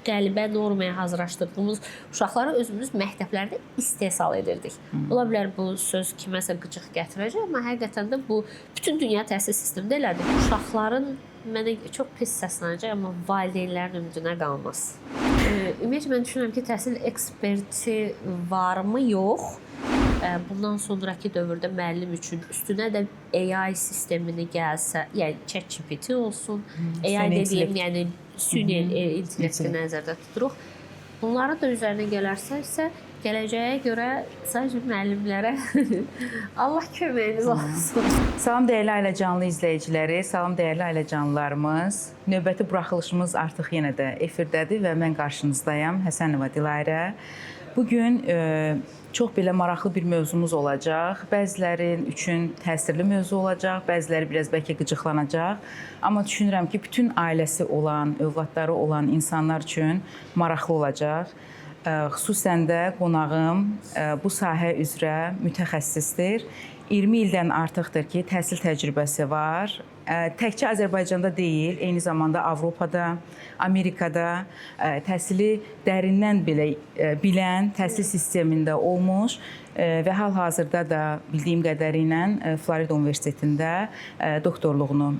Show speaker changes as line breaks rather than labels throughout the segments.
qəlibə normaya hazırlaşdırdığımız uşaqları özümüz məktəblərdə istehsal edirdik. Ola bilər bu söz kiməsə qıcıq gətirəcək, amma həqiqətən də bu bütün dünya təhsil sistemində elədir. Uşaqların mənə çox pis səslənəcək, amma valideynlərin ümidinə qalmaz. Ümumiyyətlə mən düşünürəm ki, təhsil eksperti varmı, yox. Bundan sonraki dövrdə müəllim üçün üstünə də AI sistemini gəlsə, yəni ChatGPT olsun, AI dediyim, yəni süni intellekti nəzərdə tuturuq. Bunları da üzərinə gələrsə isə gələcəyə görə sadəcə müəllimlərə Allah köməyiniz olsun.
Salam dəyərli Ailəcanlı izləyiciləri, salam dəyərli Ailəcanlılarımız. Növbəti buraxılışımız artıq yenə də efirdədir və mən qarşınızdayam, Həsənova Dilarə. Bugün çox belə maraqlı bir mövzumuz olacaq. Bəzilərin üçün təsirli mövzu olacaq, bəziləri biraz bəlkə qıcıqlanacaq. Amma düşünürəm ki, bütün ailəsi olan, övladları olan insanlar üçün maraqlı olacaq. Xüsusən də qonağım bu sahə üzrə mütəxəssisdir. 20 ildən artıqdır ki, təhsil təcrübəsi var. Təkcə Azərbaycanda deyil, eyni zamanda Avropada, Amerikada təhsili dərindən belə bilən, təhsil sistemində olmuş və hal-hazırda da bildiyim qədərilə Florida Universitetində doktorluğunu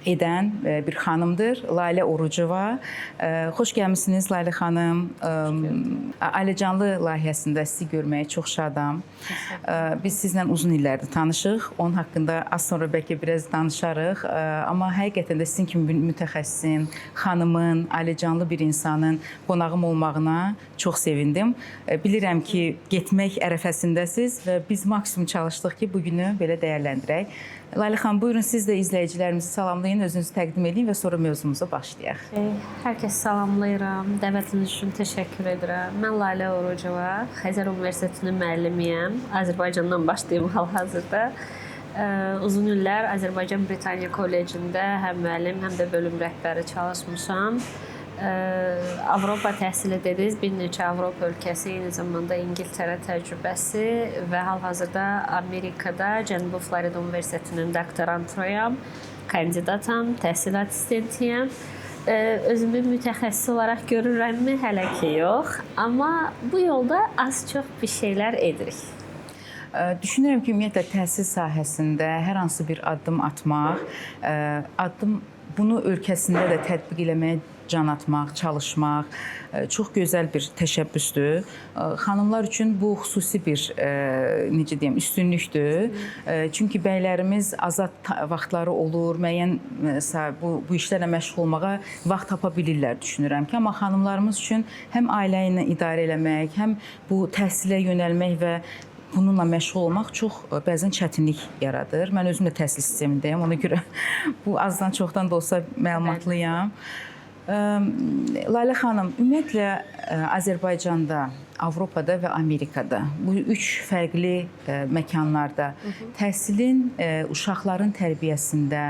edən bir xanımdır, Lalə Orucova. Xoş gəlmisiniz Lalə xanım. Ailəcanlı layihəsində sizi görməyə çox şadam. Biz sizlə uzun illərdir tanışıq. Onun haqqında az sonra bəlkə biraz danışarıq. Amma həqiqətən də sizin kimi bir mütəxəssisin, xanımın, ailəcanlı bir insanın qonağım olmağına çox sevindim. Bilirəm ki, getmək ərəfəsindəsiz və biz maksimum çalışdıq ki, bugünü belə dəyərləndirək. Lalə xanım, buyurun siz də izləyicilərimizi salamlayın, özünüzü təqdim edin və sonra mövzumuza başlayaq.
Hər kəs salamlayıram, dəvətiniz üçün təşəkkür edirəm. Mən Lalə Orucova, Xəzər Universitetinin müəllimiyəm. Azərbaycandan başlayım hal-hazırda. Uzun illər Azərbaycan Britaniya Kollecində həm müəllim, həm də bölüm rəhbəri çalışmışam. Avropa təhsili dediniz, bir neçə Avropa ölkəsi, eyni zamanda İngiltərə təcrübəsi və hal-hazırda Amerikada Cənubi Florida Universitetinin doktoranturayam, kandidatam, təhsil assistentiyəm. Özümü mütəxəssis olaraq görürəmmi? Hələ ki yox, amma bu yolda az-çox bir şeylər edirik.
Düşünürəm ki, ümumiyyətlə təhsil sahəsində hər hansı bir addım atmaq, bunu ölkəsində də tətbiq eləməyə can atmaq, çalışmaq çox gözəl bir təşəbbüsdür. Xanımlar üçün bu xüsusi bir, necə deyim, üstünlükdür. Çünki bəylərimiz azad vaxtları olur, müəyyən bu işlərlə məşğul olmağa vaxt tapa bilirlər, düşünürəm ki. Amma xanımlarımız üçün həm ailə ilə idarə eləmək, həm bu təhsilə yönəlmək və bununla məşğul olmaq çox bəzən çətinlik yaradır. Mən özüm də təhsil sistemindəyəm, ona görə bu azdan çoxdan da olsa məlumatlıyam. Lalə xanım, ümumiyyətlə Azərbaycanda, Avropada və Amerikada bu üç fərqli məkanlarda təhsilin uşaqların tərbiyəsində,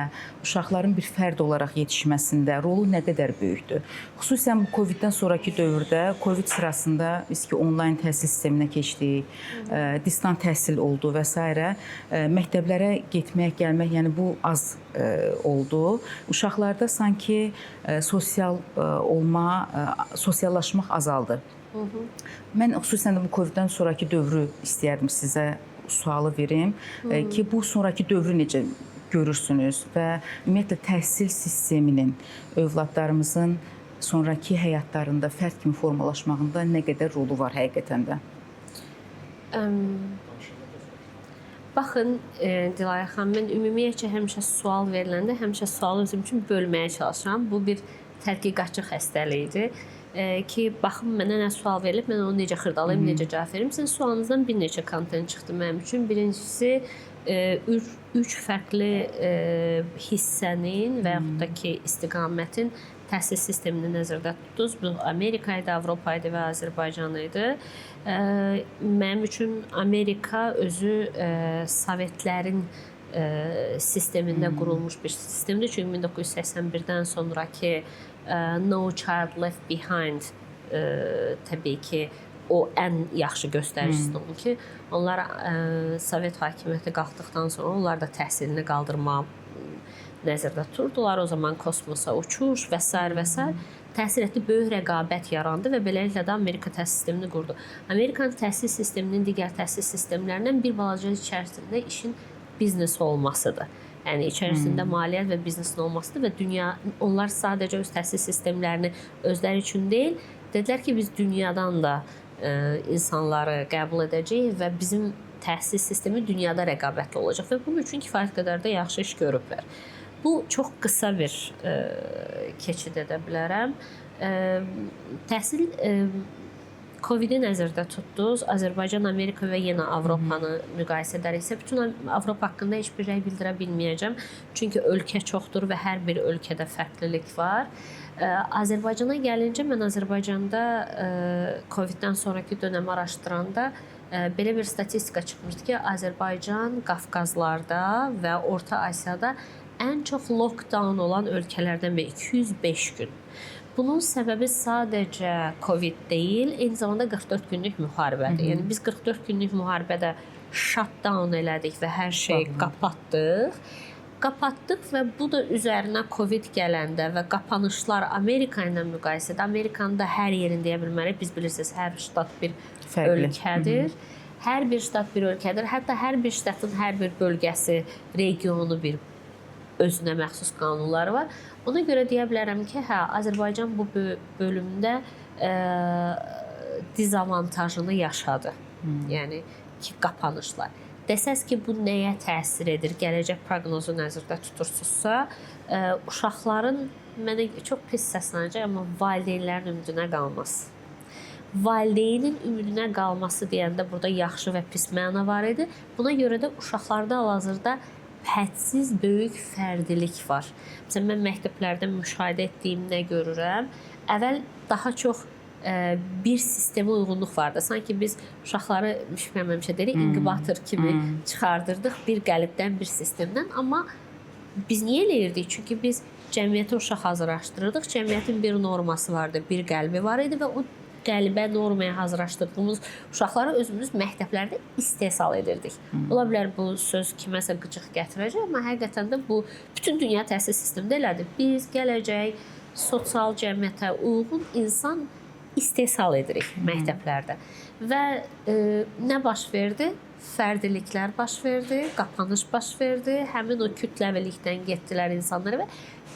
uşaqların bir fərd olaraq yetişməsində rolu nə qədər böyükdür? Xüsusən bu Covid-dən sonraki dövrdə, Covid sırasında biz ki, onlayn təhsil sisteminə keçdik, distant təhsil oldu və s. Məktəblərə getmək, gəlmək, yəni bu az oldu. Uşaqlarda sanki sosial olma, sosiallaşmaq azaldı. Mən xüsusən də bu Covid-dən sonraki dövrü istəyərdim sizə sualı verim ki, bu sonraki dövrü necə görürsünüz və ümumiyyətlə təhsil sisteminin övladlarımızın sonraki həyatlarında fərd kimi formalaşmağında nə qədər rolu var həqiqətən də?
Baxın, Dilarə xanım, mən ümumiyyətcə həmişə sual veriləndə, həmişə sualı özüm üçün bölməyə çalışıram. Bu bir tədqiqatçı xəstəliyidir ki, baxın, mənə nə sual verilib, mən onu necə xırdalayım, necə cavab verim. Sizin sualınızdan bir neçə kontent çıxdı mənim üçün. Birincisi, üç fərqli hissənin və yaxud da ki, istiqamətin təhsil sistemini nəzərdə tutdunuz. Bu Amerika idi, Avropa idi və Azərbaycan idi. Mənim üçün Amerika özü Sovetlərin sistemində qurulmuş bir sistemdir. Çünki 1981-dən sonraki No Child Left Behind təbii ki, o ən yaxşı göstəricisidir onun ki, onlar Sovet hakimiyyəti qalxdıqdan sonra onlar da təhsilini qaldırmağı nəzərdə tuturdular. O zaman kosmosa uçuş və s. və s. təsir etdi, böyük rəqabət yarandı və beləliklə də Amerika təhsil sistemini qurdu. Amerikanın təhsil sisteminin digər təhsil sistemlərindən bir balaca içərisində işin biznes olmasıdır. Yəni içərisində maliyyət və biznesin olmasıdır və onlar sadəcə öz təhsil sistemlərini özləri üçün deyil, dedilər ki, biz dünyadan da insanları qəbul edəcəyik və bizim təhsil sistemi dünyada rəqabətli olacaq və bunun üçün kifayət qədər də yaxşı iş görüblər. Bu çox qısa bir keçid edə bilərəm. Təhsil Covid-i nəzərdə tutdunuz. Azərbaycan, Amerika və yenə Avropanı müqayisə edəriksə, bütün Avropa haqqında heç bir rəy bildirə bilməyəcəm. Çünki ölkə çoxdur və hər bir ölkədə fərqlilik var. Azərbaycana gəlincə, mən Azərbaycanda Covid-dən sonraki dönəmi araşdıranda belə bir statistika çıxmışdı ki, Azərbaycan Qafqazlarda və Orta Asiyada ən çox lockdown olan ölkələrdən biri 205 gün. Bunun səbəbi sadəcə Covid deyil, eyni zamanda 44 günlük müharibədir. Yəni biz 44 günlük müharibədə shutdown elədik və hər şeyi qapatdıq və bu da üzərinə Covid gələndə və qapanışlar Amerika ilə müqayisədə, Amerikanın da hər yerini deyə bilmərik. Biz bilirsiniz, hər ştat bir ölkədir. Hər bir ştat bir ölkədir. Hətta hər bir ştatın hər bir bölgəsi, regionu bir özünə məxsus qanunları var. Ona görə deyə bilərəm ki, Azərbaycan bu bölümdə dezavantajını yaşadı. Yəni ki, qapanışlar. Desəz ki, bu nəyə təsir edir? Gələcək proqnozu nəzərdə tutursunuzsa, uşaqların, mənə çox pis səslənəcək, amma valideynlərin ümidinə qalması. Valideynin ümidinə qalması deyəndə burada yaxşı və pis məna var idi. Buna görə də uşaqlarda hal-hazırda hədsiz böyük fərdilik var. Məsələn, mən məktəblərdə müşahidə etdiyim nə görürəm? Əvvəl daha çox bir sistemə uyğunluq vardı. Sanki biz uşaqları müşməməmişə deyirik, inkubator kimi çıxardırdıq bir qəlibdən, bir sistemdən. Amma biz niyə eləyirdik? Çünki biz cəmiyyətə uşaq hazırlaşdırırdıq. Cəmiyyətin bir norması vardı, bir qəlbi var idi və o qəlibə normaya hazırlaşdırdığımız uşaqları özümüz məktəblərdə istehsal edirdik. Ola bilər bu söz kiməsə qıcıq gətirəcək, amma həqiqətən də bu bütün dünya təhsil sistemində elədir. Biz gələcək sosial cəmiyyətə uyğun insan istehsal edirik məktəblərdə. Və nə baş verdi? Fərdiliklər baş verdi, qapanış baş verdi. Həmin o kütləvilikdən getdilər insanlara və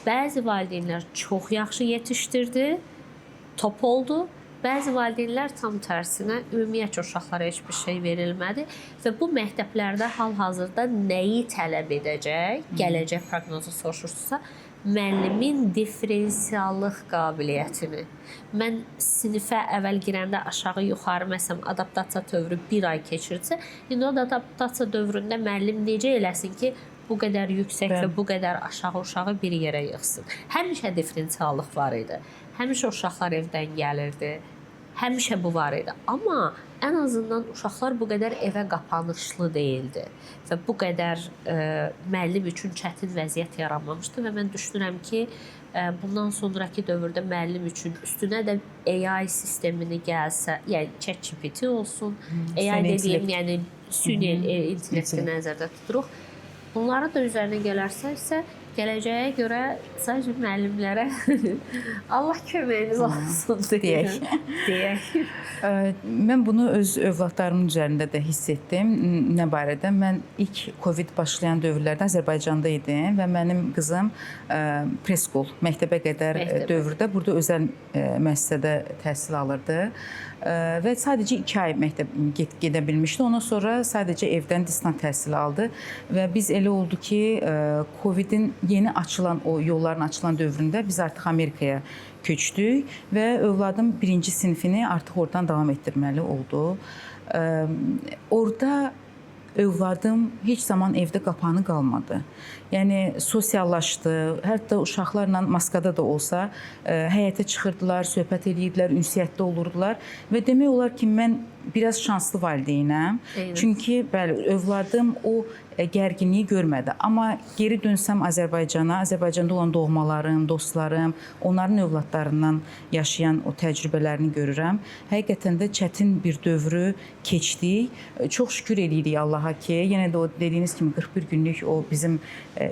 bəzi valideynlər çox yaxşı yetişdirdi, top oldu. Bəzi valideynlər tam tərsinə ümumiyyətcə uşaqlara heç bir şey verilmədi və bu məktəblərdə hal-hazırda nəyi tələb edəcək? Gələcək proqnozu soruşursunuzsa, müəllimin differensiallıq qabiliyyətini. Mən sinifə əvvəl girəndə aşağı-yuxarı məsələn adaptasiya dövrü 1 ay keçirsə, indi o adaptasiya dövründə müəllim necə eləsin ki, bu qədər yüksək və bu qədər aşağı-uşağı bir yerə yığsın. Həmişə differensiallıq var idi. Həmişə uşaqlar evdən gəlirdi. Həmişə bu var idi. Amma ən azından uşaqlar bu qədər evə qapanışlı deyildi və bu qədər müəllim üçün çətin vəziyyət yaranmamışdı və mən düşünürəm ki, bundan sonraki dövrdə müəllim üçün üstünə də AI sistemini gəlsə, yəni ChatGPT olsun, AI dediyim, yəni süni intellekti nəzərdə tuturuq. Bunları da üzərinə gələrsə isə gələcəyə görə sadəcə müəllimlərə Allah köməyiniz olsun deyək.
Mən bunu öz övladlarımın üzərində də hiss etdim. Nə barədə? Mən ilk Covid başlayan dövrlərdə Azərbaycanda idim və mənim qızım preskul, məktəbə qədər dövrdə burada özəl müəssisədə təhsil alırdı. Və sadəcə 2 ay məktəb gedə bilmişdi. Ondan sonra sadəcə evdən distant təhsil aldı və biz elə oldu ki, Covid-in yeni açılan, o yolların açılan dövründə biz artıq Amerikaya köçdük və övladım 1-ci sinifini artıq oradan davam etdirməli oldu. Orada övladım heç zaman evdə qapanı qalmadı. Yəni sosiallaşdı. Hətta uşaqlarla maskada da olsa həyətə çıxırdılar, söhbət edirdilər, ünsiyyətdə olurdular və demək olar ki, mən biraz şanslı valideynəm.
Eyni.
Çünki bəli, övladım o gərginliyi görmədi. Amma geri dönsəm Azərbaycanda olan doğmalarım, dostlarım, onların övladlarından yaşayan o təcrübələrini görürəm. Həqiqətən də çətin bir dövrü keçdik. Çox şükür eləyirik Allaha ki, yenə də o dediyiniz kimi 41 günlük o bizim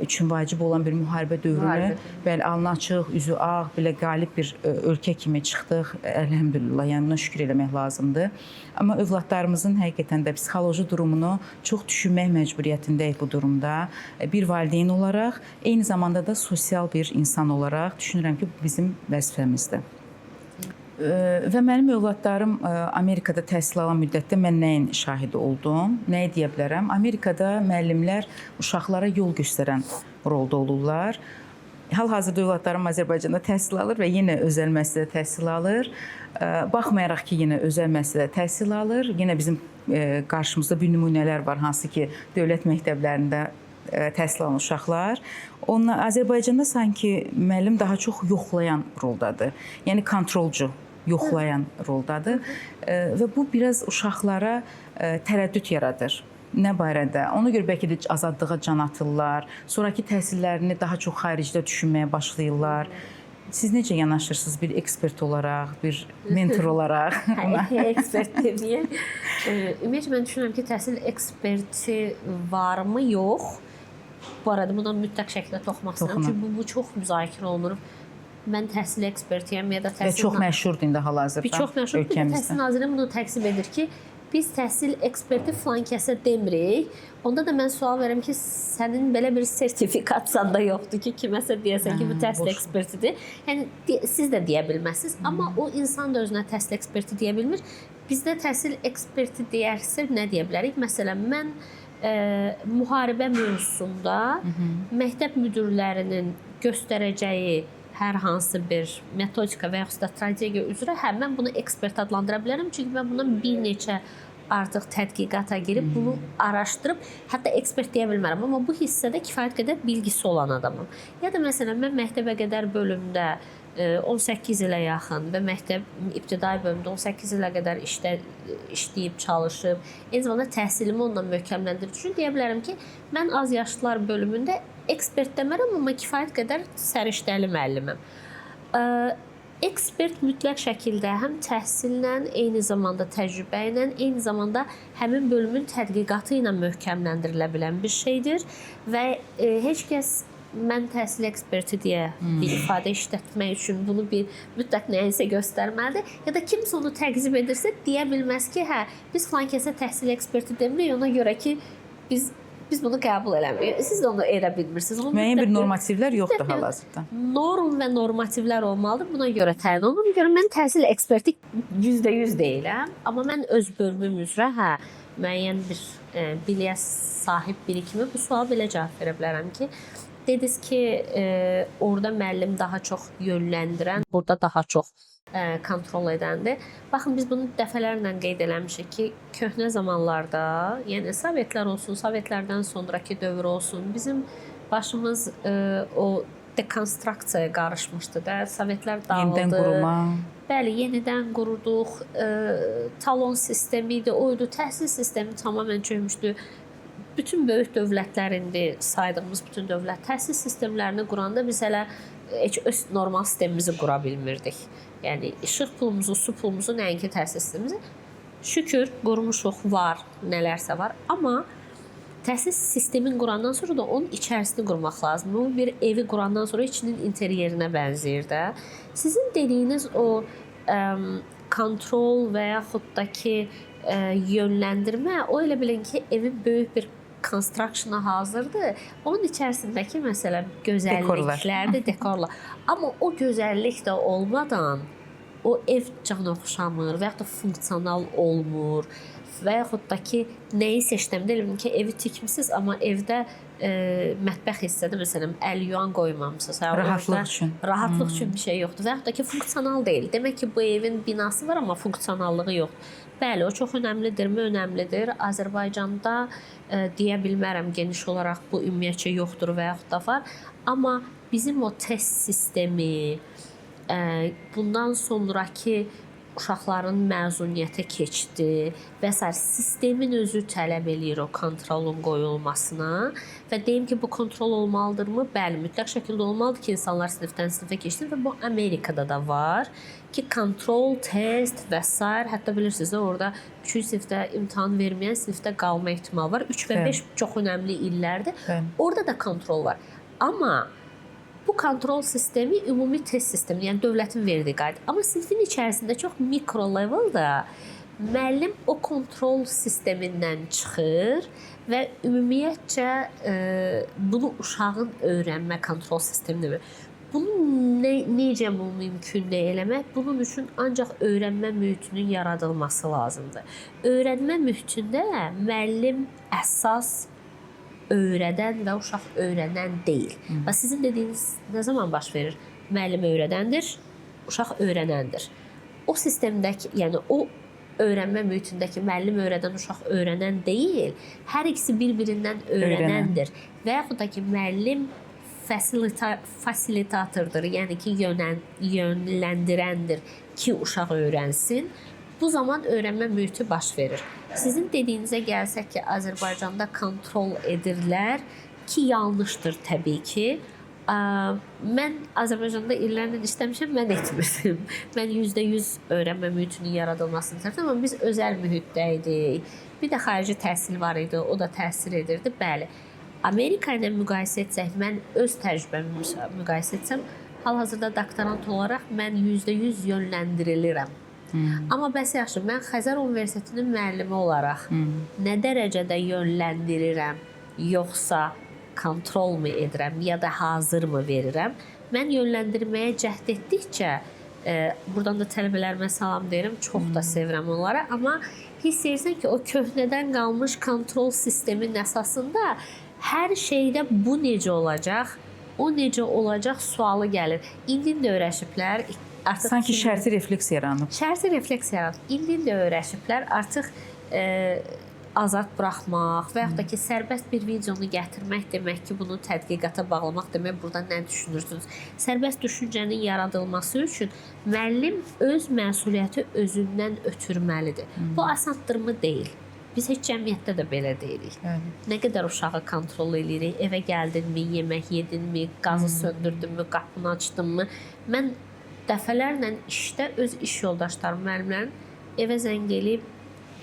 üçün vacib olan bir müharibə dövrünü bəli, alnı açıq, üzü ağ, belə qalib bir ölkə kimi çıxdıq. Əlhəmdülillah, yəni buna şükür eləmək lazımdır. Amma övladlarımızın həqiqətən də psixoloji durumunu çox düşünmək məcburiyyətindəyik bu durumda. Bir valideyn olaraq, eyni zamanda da sosial bir insan olaraq düşünürəm ki, bu bizim vəzifəmizdir. Və mənim övladlarım Amerikada təhsil alan müddətdə mən nəyin şahidi oldum? Nəyi deyə bilərəm? Amerikada müəllimlər uşaqlara yol göstərən rolda olurlar. Hal-hazırda övladlarım Azərbaycanda təhsil alır və yenə özəl müəssisədə təhsil alır. Baxmayaraq ki, yenə özəl müəssisədə təhsil alır. Yenə bizim qarşımızda bir nümunələr var, hansı ki, dövlət məktəblərində təhsil alan uşaqlar. Azərbaycanda sanki müəllim daha çox yoxlayan roldadır. Yəni kontrolcu, yoxlayan roldadır. Və bu biraz uşaqlara tərəddüd yaradır. Nə barədə? Ona görə bəlkə də azadlığa can atırlar. Sonrakı təhsillərini daha çox xaricdə düşünməyə başlayırlar. Siz necə yanaşırsınız bir ekspert olaraq, bir mentor olaraq?
Ekspert deməyək. Ümumiyyətlə, mən düşünürəm ki, təhsil eksperti varmı, yox. Bu arada buna mütləq şəkildə toxunmaq istəyirəm. Çünki bu çox müzakirə olunur. Mən təhsil ekspertiyəm ya da təhsil...
Və çox məşhurdur indi hal-hazırda
ölkəmizdə. Çox məşhurdur. Təhsil Nazirliyi bunu təqsib edir ki, biz təhsil eksperti filan kəsə demirik. Onda da mən sual verirəm ki, sənin belə bir sertifikatsan da yoxdur ki, kiməsə deyəsən ki, bu təhsil ekspertidir. Yəni, siz də deyə bilməzsiniz. Amma o insan da özünə təhsil eksperti deyə bilmir. Bizdə təhsil eksperti deyərsə nə deyə bilərik? Məsələn, mən müharibə mövzusunda məktəb müdirlərinin göstərəcəyi hər hansı bir metodika və yaxud da strategiya üzrə mən bunu ekspert adlandıra bilərəm. Çünki mən bundan bir neçə artıq tədqiqata girib, bunu araşdırıb, hətta ekspert deyə bilmərəm. Amma bu hissədə kifayət qədər bilgisi olan adamım. Ya da məsələn, mən məktəbə qədər bölümdə 18 ilə yaxın və məktəb ibtidai bölümdə 18 ilə qədər işləyib, çalışıb, eyni zamanda təhsilimi ondan möhkəmləndirib. Çünki deyə bilərəm ki, mən az yaşlılar bölümündə ekspert demərəm, amma kifayət qədər səriştəli müəlliməm. Ekspert mütləq şəkildə həm təhsillə, eyni zamanda təcrübə ilə, eyni zamanda həmin bölümün tədqiqatı ilə möhkəmləndirilə bilən bir şeydir və heç kəs mən təhsil eksperti deyə bir ifadə işlətmək üçün bunu bir mütləq nəyinsə göstərməlidir. Ya da kimsə onu təqzib edirsə deyə bilməz ki, biz filan kəsə təhsil eksperti demirik, ona görə ki, biz bunu qəbul eləmirik. Siz də onu edə bilmirsiniz.
Müəyyən bir normativlər yoxdur hal-hazırda.
Norm və normativlər olmalıdır. Buna görə təyin olunur. Buna görə mən təhsil eksperti %100 deyiləm. Amma mən öz bölümüm üzrə müəyyən bir biliyə sahib biri kimi bu suala belə cavab verə bilərəm ki, dediniz ki, orada müəllim daha çox yönləndirən, burada daha çox kontrol edəndir. Baxın, biz bunu dəfələrlə qeyd eləmişik ki, köhnə zamanlarda, yəni Sovetlər olsun, Sovetlərdən sonraki dövr olsun, bizim başımız o dekonstruksiyaya qarışmışdı da, Sovetlər dağıldı.
Yenidən qurma.
Bəli, yenidən qurduq, talon sistemi idi, oydu, təhsil sistemi tamamilə çökmüşdü. Bütün böyük dövlətlər indi saydığımız bütün dövlət təhsil sistemlərini quranda biz hələ heç öz normal sistemimizi qura bilmirdik. Yəni işıq pulumuzu, su pulumuzu, nəinki təhsil sistemimizi şükür qurmuşuq, var, nələrsə var. Amma təhsil sistemin qurandan sonra da onun içərisini qurmaq lazımdır. Bu bir evi qurandan sonra içinin interyerinə bənzəyir də. Sizin dediyiniz o kontrol və yaxud da ki yönləndirmə, o elə bilin ki, evin böyük bir constructiona hazırdır. Onun içərisindəki məsələn gözəlliklərdir, dekorlar. Amma o gözəllik də olmadan o ev can oxşamır və yaxud da funksional olmur və yaxud da ki, nəyi seçdəmdə elə bilin ki, evi tikmisiniz, amma evdə mətbəx hissədə məsələn əl yuan qoymamısınız.
Rahatlıq üçün.
Rahatlıq üçün bir şey yoxdur və yaxud da ki, funksional deyil. Demək ki, bu evin binası var, amma funksionallığı yoxdur. Bəli, o çox önəmlidirmi? Önəmlidir. Azərbaycanda deyə bilmərəm geniş olaraq bu ümumiyyətcə yoxdur və yaxud da var. Amma bizim o test sistemi, bundan sonraki uşaqların məzuniyyətə keçdi və s. sistemin özü tələb eləyir o kontrolun qoyulmasına və deyim ki, bu kontrol olmalıdırmı? Bəli, mütləq şəkildə olmalıdır ki, insanlar sinifdən sinifə keçsin və bu Amerikada da var ki, kontrol, test və s. hətta bilirsiniz də orada 3-cü sinifdə imtahan verməyən sinifdə qalma ehtimalı var. 3 və 5 çox önəmli illərdir. Orada da kontrol var. Amma bu kontrol sistemi ümumi test sistemi, yəni dövlətin verdiyi qayda. Amma sinifin içərisində çox mikro leveldə müəllim o kontrol sistemindən çıxır və ümumiyyətcə bunu uşağın öyrənmə kontrol sistemini bunu necə mümkün eləmək? Bunun üçün ancaq öyrənmə mühitinin yaradılması lazımdır. Öyrənmə mühitində müəllim əsas öyrədən və uşaq öyrənən deyil. Və sizin dediyiniz nə zaman baş verir? Müəllim öyrədəndir, uşaq öyrənəndir. O sistemdəki, yəni o öyrənmə mühitindəki müəllim öyrədən, uşaq öyrənən deyil, hər ikisi bir-birindən öyrənəndir. Və yaxud da ki, müəllim fasilitatordur, yəni ki, yönləndirəndir ki, uşaq öyrənsin. Bu zaman öyrənmə mühiti baş verir. Sizin dediyinizə gəlsək ki, Azərbaycanda kontrol edirlər ki, yanlışdır təbii ki. Mən Azərbaycanda illərlə işləmişəm, mən etmirdim. Mən %100 öyrənmə mühitinin yaradılmasını istərdim, amma biz özəl mühitdə idik. Bir də xarici təhsil var idi, o da təsir edirdi. Bəli, Amerika ilə müqayisə etsək, mən öz təcrübəmi müqayisə etsəm, hal-hazırda doktorant olaraq mən %100 yönləndirilirəm. Amma bəs yaxşı, mən Xəzər Universitetinin müəllimi olaraq nə dərəcədə yönləndirirəm, yoxsa kontrol mu edirəm, ya da hazır mı verirəm? Mən yönləndirməyə cəhd etdikcə, buradan da tələbələrimə salam deyirəm, çox da sevirəm onlara, amma hiss edirsən ki, o köhnədən qalmış kontrol sistemin əsasında hər şeydə bu necə olacaq, o necə olacaq sualı gəlir. İndi də öyrəşiblər.
Sanki şərti refleks yaranıb.
Şərti refleks yaranıb. İndi də öyrəşiblər. Artıq azad buraxmaq və yaxud da ki, sərbəst bir videonu gətirmək demək ki, bunu tədqiqata bağlamaq demək, burada nə düşünürsünüz? Sərbəst düşüncənin yaradılması üçün müəllim öz məsuliyyəti özündən ötürməlidir. Bu asanddırmı deyil. Biz heç cəmiyyətdə də belə deyirik. Nə qədər uşağı kontrol edirik, evə gəldinmi, yemək yedinmi, qazı söndürdünmü, qapını açdınmı? Mən dəfələrlə işdə öz iş yoldaşlarım, müəllimlərin evə zəng eləyib,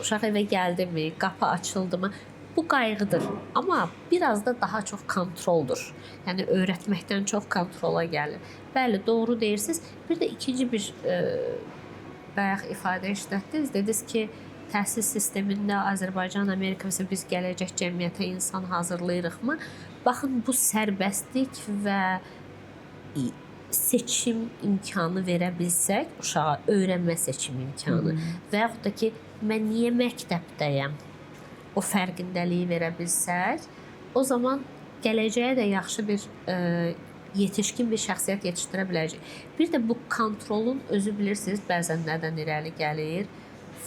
uşaq evə gəldimi, qapı açıldımı? Bu qayğıdır. Amma biraz da daha çox kontroldur. Yəni öyrətməkdən çox kontrola gəlir. Bəli, doğru deyirsiniz. Bir də ikinci bir bayaq ifadə işlətdiniz. Dediniz ki, təhsil sistemində Azərbaycan, Amerika və biz gələcək cəmiyyətə insan hazırlayırıqmı? Baxın, bu sərbəstlik və seçim imkanı verə bilsək, uşağa öyrənmə seçim imkanı və yaxud da ki, mən niyə məktəbdəyəm, o fərqindəliyi verə bilsək, o zaman gələcəyə də yaxşı bir yetişkin bir şəxsiyyət yetişdirə biləcək. Bir də bu kontrolun özü bilirsiniz, bəzən nədən irəli gəlir?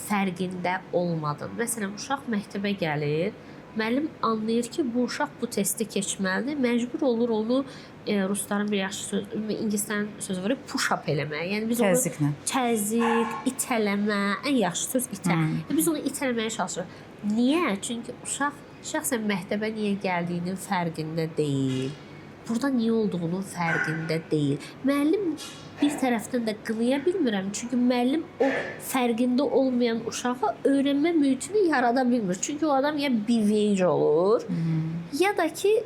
Fərqində olmadan. Məsələn, uşaq məktəbə gəlir, müəllim anlayır ki, bu uşaq bu testi keçməlidir, məcbur olur onu rusların bir yaxşı söz, ingilislərin sözü var, push-up eləməyə. Yəni biz onu təzyiq, itələmə, ən yaxşı söz biz onu itələməyə çalışırıq. Niyə? Çünki uşaq şəxsən məktəbə niyə gəldiyinin fərqində deyil. Burada niyə olduğunun fərqində deyil. Müəllim bir tərəfdən də qınaya bilmirəm. Çünki müəllim o fərqində olmayan uşağa öyrənmə mühitini yarada bilmir. Çünki o adam ya biveyc olur, ya da ki,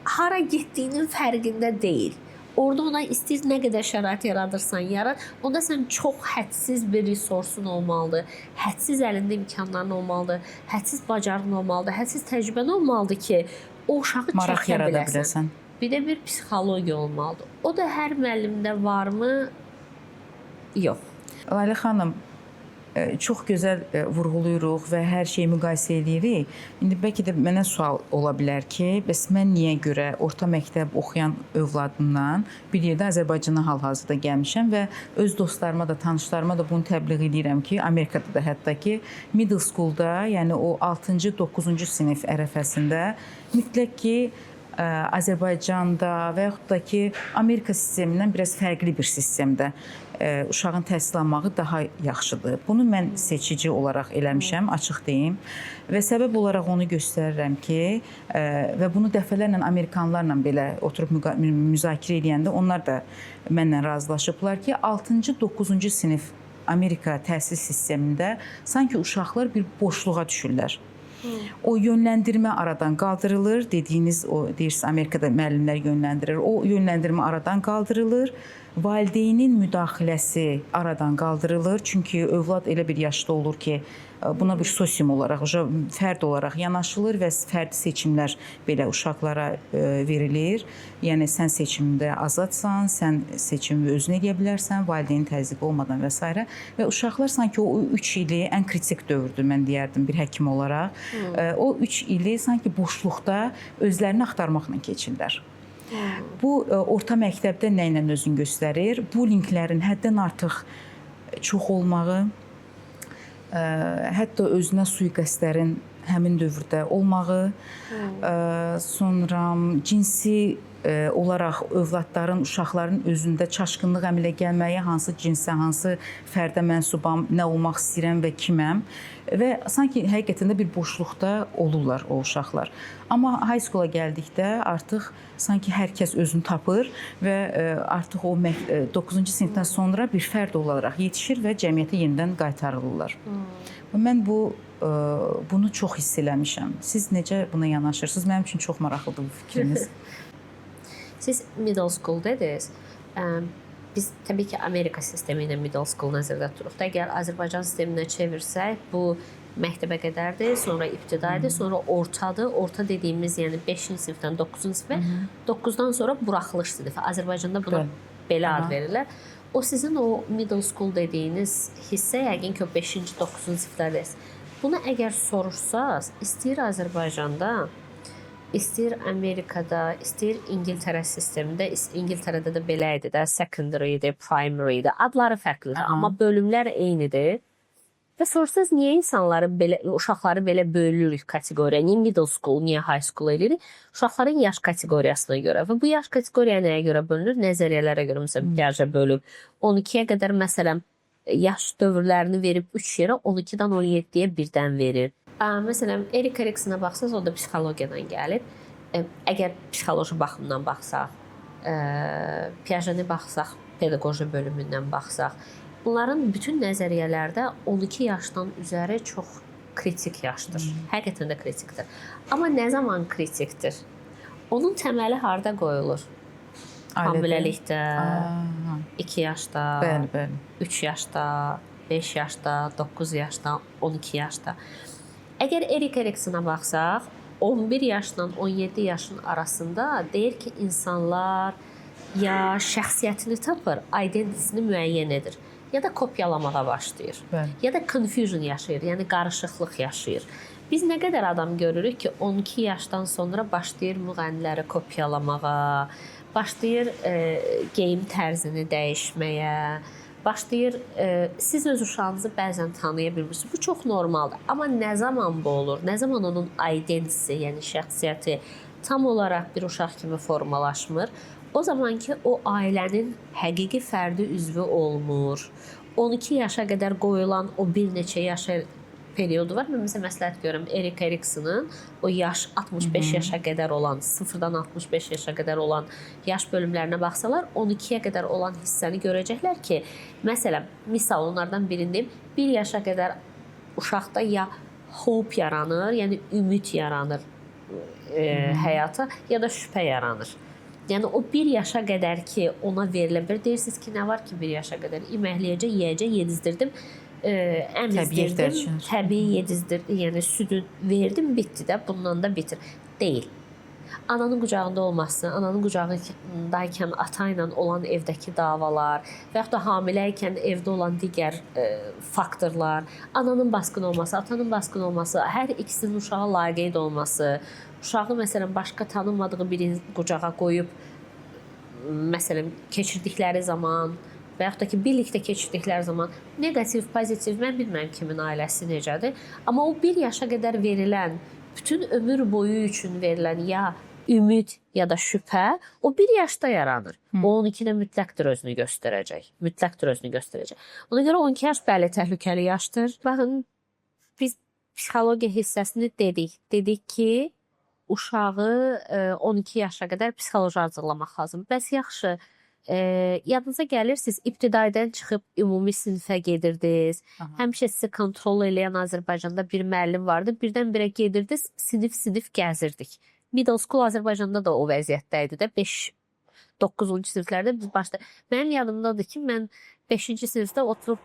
hara getdiyinin fərqində deyil. Orada ona istəyir nə qədər şərait yaradırsan yarat, onda sən çox hədsiz bir resursun olmalıdır, hədsiz əlində imkanların olmalıdır, hədsiz bacarığın olmalıdır, hədsiz təcrübən olmalıdır ki, o uşağı çəkə biləsən. Bir də bir psixologiya olmalıdır. O da hər müəllimdə varmı? Yox.
Lalə xanım, çox gözəl vurğuluyuruq və hər şeyi müqayisə edirik. İndi bəlkə də mənə sual ola bilər ki, bəs mən niyə görə orta məktəb oxuyan övladımdan bir yerdə Azərbaycana hal-hazırda gəlmişəm və öz dostlarıma da, tanışlarıma da bunu təbliğ edirəm ki, Amerikada da hətta ki, middle school'da, yəni o 6-cı, 9-cu sinif ərəfəsində mütləq ki, Azərbaycanda və yaxud da ki, Amerika sistemindən biraz fərqli bir sistemdə uşağın təhsil almağı daha yaxşıdır. Bunu mən seçici olaraq eləmişəm, açıq deyim. Və səbəb olaraq onu göstərirəm ki, və bunu dəfələrlə Amerikanlarla belə oturub müzakirə edəndə onlar da mənlə razılaşıblar ki, 6-cı, 9-cu sinif Amerika təhsil sistemində sanki uşaqlar bir boşluğa düşürlər. O yönləndirmə aradan qaldırılır. Dediyiniz o deyirsiniz Amerikada müəllimlər yönləndirir. O yönləndirmə aradan qaldırılır. Valideynin müdaxiləsi aradan qaldırılır. Çünki övlad elə bir yaşda olur ki, buna bir sosium olaraq, fərd olaraq yanaşılır və fərdi seçimlər belə uşaqlara verilir. Yəni sən seçimdə azadsan, sən seçimi özün edə bilərsən, valideynin təzyiqi olmadan və s. Və uşaqlar sanki o 3 ili ən kritik dövrdür, mən deyərdim bir həkim olaraq. O 3 ili sanki boşluqda özlərini axtarmaqla keçirlər. Bu orta məktəbdə nə ilə özünü göstərir? Bullyinglərin həddən artıq çox olmağı, hətta özünə sui-qəsdlərin həmin dövrdə olmağı, sonra cinsi olaraq övladların, uşaqların özündə çaşqınlıq əmələ gəlməyi, hansı cinsə, hansı fərdə mənsubam, nə olmaq istəyirəm və kiməm və sanki həqiqətən də bir boşluqda olurlar o uşaqlar. Amma high school-a gəldikdə artıq sanki hər kəs özünü tapır və artıq o 9-cu sinifdən sonra bir fərd olaraq yetişir və cəmiyyətə yenidən qaytarılırlar. Mən bunu çox hiss eləmişəm. Siz necə buna yanaşırsınız? Mənim üçün çox maraqlıdır bu fikriniz.
Siz middle school dediniz. Biz təbii ki, Amerika sistemi ilə middle school nəzərdə tuturuq da. Əgər Azərbaycan sisteminə çevirsək, bu məktəbə qədərdir, sonra ibtidaidir, sonra ortadır. Orta dediyimiz, yəni 5-ci sinifdən 9-cu sinifə, 9-dan sonra buraxılış sinifi. Azərbaycanda buna belə ad verirlər. O sizin o middle school dediyiniz hissə yəqin ki, o 5-ci, 9-cu siniflərdəyiz. Bunu əgər soruşsaz, istəyir Azərbaycanda, istəyir Amerikada, istəyir İngiltərə sistemində, İngiltərədə də belə idi də, secondary-dir, primary-dir, adları fərqlidir, amma bölümlər eynidir. Və sorsanız, niyə insanları belə, uşaqları belə bölürük kateqoriya? Niyə middle school, niyə high school eləyirik? Uşaqların yaş kateqoriyasına görə. Və bu yaş kateqoriya nəyə görə bölünür? Nəzəriyyələrə görə, məsələn, Piaget bölüb. 12-yə qədər, məsələn, yaş dövrlərini verib 3 yerə, 12-dən 17-yə birdən verir. Məsələn, Erik Eriksona baxsaq, o da psixologiyadan gəlib. Əgər psixoloji baxımdan baxsaq, Piaget-ə baxsaq, pedaqoji bölümündən baxsaq, bunların bütün nəzəriyyələrdə 12 yaşdan üzəri çox kritik yaşdır. Həqiqətən də kritikdir. Amma nə zaman kritikdir? Onun təməli harda qoyulur? Hamiləlikdə, 2 yaşda, 3 yaşda, 5 yaşda, 9 yaşda, 12 yaşda. Əgər Erik Eriksona baxsaq, 11 yaşdan 17 yaşın arasında deyir ki, insanlar ya şəxsiyyətini tapır, identitini müəyyən edir, ya da kopyalamağa başlayır, ya da confusion yaşayır, yəni qarışıqlıq yaşayır. Biz nə qədər adam görürük ki, 12 yaşdan sonra başlayır müğənniləri kopyalamağa, başlayır geyim tərzini dəyişməyə, başlayır, siz öz uşağınızı bəzən tanıya bilmirsiniz. Bu çox normaldır. Amma nə zaman bu olur? Nə zaman onun identitisi, yəni şəxsiyyəti tam olaraq bir uşaq kimi formalaşmır? O zaman ki, o ailənin həqiqi fərdi üzvü olmur. 12 yaşa qədər qoyulan o bir neçə yaşa periodu var. Mən məsələn məsləhət görürəm Erik Eriksonun o yaş 65 yaşa qədər olan, 0-dan 65 yaşa qədər olan yaş bölümlərinə baxsalar, 12-yə qədər olan hissəni görəcəklər ki, məsələn, misal onlardan birindəyim, 1 yaşa qədər uşaqda ya hope yaranır, yəni ümid yaranır həyata, ya da şübhə yaranır. Yəni o 1 yaşa qədər ki, ona verilə bilər. Deyirsiniz ki, nə var ki 1 yaşa qədər? İməhliyəcək, yeyəcək, yedizdirdim, əmizdirdim, təbii yedizdirdim, yəni südü verdim, bitdi də, bundan da bitir. Deyil. Ananın qucağında olması, ananın qucağındaykən ata ilə olan evdəki davalar və yaxud da hamiləykən evdə olan digər faktorlar, ananın basqın olması, atanın basqın olması, hər ikisinin uşağa laqeyd olması, uşağı məsələn başqa tanınmadığı birini qucağa qoyub məsələn keçirdikləri zaman və yaxud da ki, birlikdə keçirdikləri zaman negativ, pozitiv, mən bilmirəm kimin ailəsi necədir. Amma o 1 yaşa qədər verilən, bütün ömür boyu üçün verilən ya ümid ya da şübhə o 1 yaşda yaranır. O 12-də mütləqdir özünü göstərəcək. Mütləqdir özünü göstərəcək. Ona görə 12 yaş bəli təhlükəli yaşdır. Baxın, biz psixologiya hissəsini dedik. Dedik ki, uşağı 12 yaşa qədər psixoloji hazırlamaq lazım. Bəs yaxşı, yadınıza gəlir, siz ibtidaidən çıxıb ümumi sinifə gedirdiniz. Həmişə sizi kontrol edən Azərbaycanda bir müəllim vardı. Birdən-birə gedirdiniz, sinif gəzirdik. Middle school Azərbaycanda da o vəziyyətdə idi də. 5-9-cu siniflərdə biz başda. Mənim yadımdadır ki, mən 5-ci sinifdə oturub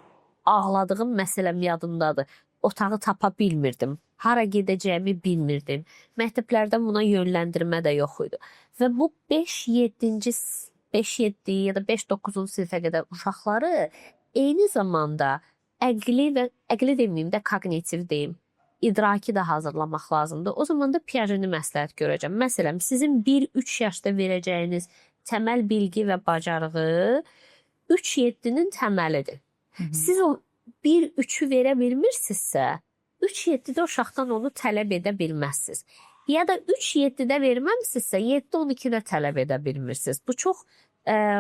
ağladığım məsələm yadımdadır. Otağı tapa bilmirdim. Hara gedəcəyimi bilmirdim. Məktəblərdən buna yönləndirmə də yox idi. Və bu 5-7 ya da 5-9-cu sinifə qədər uşaqları eyni zamanda əqli deməyim də kognitiv deyim, idraki də hazırlamaq lazımdır. O zaman da Piaget-ni məsləhət görəcəm. Məsələn, sizin 1-3 yaşda verəcəyiniz təməl bilgi və bacarığı 3-7-nin təməlidir. Siz o 1-3-ü verə bilmirsinizsə, 3-7-də uşaqdan onu tələb edə bilməzsiniz. Ya da 3-7-də verməmsinizsə, 7-12-də tələb edə bilmirsiniz. Bu çox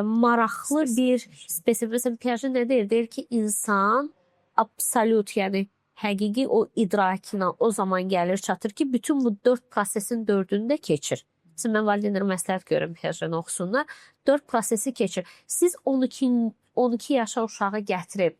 maraqlı bir spesifik. Məsələn, Piaget nə deyir? Deyir ki, insan absolut, yəni həqiqi o idrakına o zaman gəlir, çatır ki, bütün bu 4 prosesin 4-ünü də keçir. Mən valideynlərə məsləhət görürəm, Piaget-ni oxusunlar. 4 prosesi keçir. Siz 12 yaşa uşağı gətirib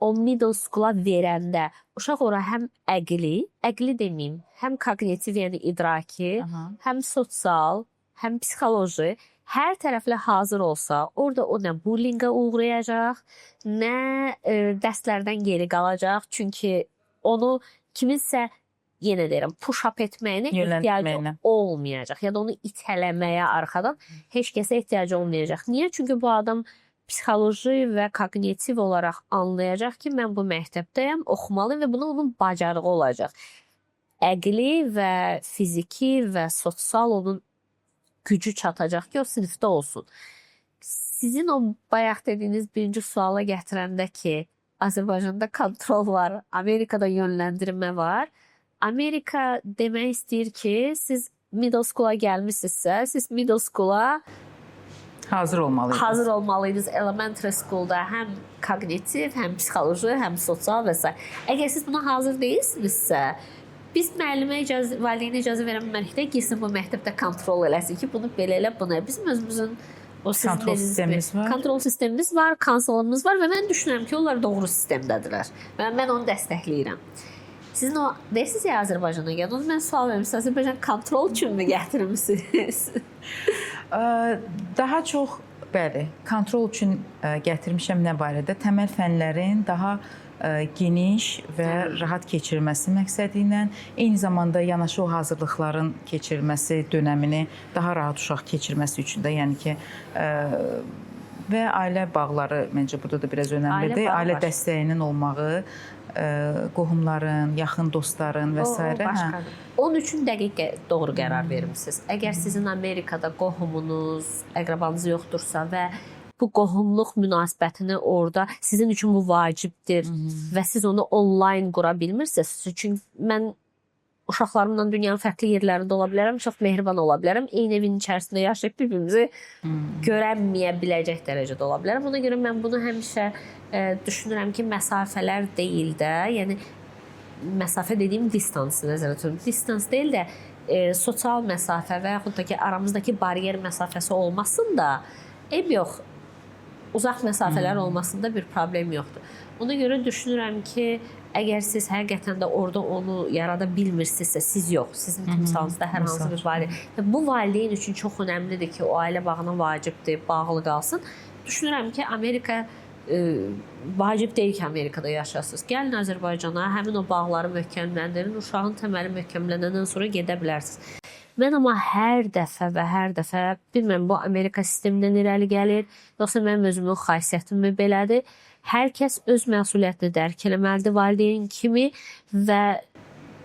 o middle school-a verəndə uşaq ora həm əqli deməyim, həm kognitiv, yəni idraki, həm sosial, həm psixoloji, hər tərəflə hazır olsa, orada o nə bullyingə uğrayacaq, nə dərslərdən geri qalacaq. Çünki onu kiminsə, yenə deyirəm, push-up etməyinə ehtiyacı olmayacaq. Ya da onu itələməyə arxadan heç kəsə ehtiyacı olmayacaq. Niyə? Çünki bu adam psixoloji və kognitiv olaraq anlayacaq ki, mən bu məktəbdəyəm, oxumalıyım və buna onun bacarığı olacaq. Əqli və fiziki və sosial onun gücü çatacaq ki, o sinifdə olsun. Sizin o bayaq dediyiniz birinci suala gətirəndə ki, Azərbaycanda kontrol var, Amerikada yönləndirmə var. Amerika demək istəyir ki, siz middle school-a gəlmişsinizsə, siz middle school-a hazır olmalıydınız. Elementary school-da həm kognitiv, həm psixoloji, həm sosial və s. Əgər siz buna hazır deyilsinizsə, biz müəllimə valideynə icazə verməməkdə girsin bu məktəbdə kontrol eləsin ki, bunu belə elə, bunu. Bizim özümüzün kontrol sistemimiz var, konsolumuz var və mən düşünürəm ki, onlar doğru sistemdədirlər. Mən onu dəstəkləyirəm. Sizin o deyirsiniz ya Azərbaycana gəlin, mən sual vermişsiniz, Azərbaycan kontrol üçün mü gətirmişsiniz?
Daha çox, bəli, kontrol üçün gətirmişəm nə barədə? Təməl fənlərin daha geniş və rahat keçirilməsi məqsədi ilə, eyni zamanda yanaşı o hazırlıqların keçirilməsi dönəmini daha rahat uşaq keçirməsi üçün də, yəni ki, və ailə bağları məncə burada da biraz önəmlidir. Ailə dəstəyinin olmağı, qohumların, yaxın dostların və s.
Onun üçün dəqiq doğru qərar vermişsiniz. Əgər sizin Amerikada qohumunuz, əqrabanız yoxdursa və bu qohumluq münasibətini orada sizin üçün bu vacibdir və siz onu onlayn qura bilmirsiniz. Çünki mən uşaqlarımla dünyanın fərqli yerlərində ola bilərəm, çox mehriban ola bilərəm. Eyni evin içərisində yaşayıb bir-birimizi görənməyə biləcək dərəcədə ola bilərəm. Ona görə mən bunu həmişə düşünürəm ki, məsafələr deyil də, yəni məsafə dediyim distansı nəzərdə tuturam. Distans deyil də sosial məsafə və yaxud da ki, aramızdakı bariyer məsafəsi olmasın da, yox, uzaq məsafələr olmasında bir problem yoxdur. Ona görə düşünürəm ki, əgər siz həqiqətən də orada onu yarada bilmirsinizsə, siz yox, sizin timsalınızda hər hansı bir valideyn. Bu valideyn üçün çox önəmlidir ki, o ailə bağına vacibdir, bağlı qalsın. Düşünürəm ki, Amerika vacib deyil ki, Amerikada yaşasınız. Gəlin Azərbaycana, həmin o bağları möhkəmləndirin, uşağın təməli möhkəmlənəndən sonra gedə bilərsiniz. Mən amma hər dəfə, bilmirəm, bu Amerika sistemindən irəli gəlir, yoxsa mənim özümün xasiyyətimi belədir. Hər kəs öz məsuliyyətini dərk eləməlidir valideyn kimi və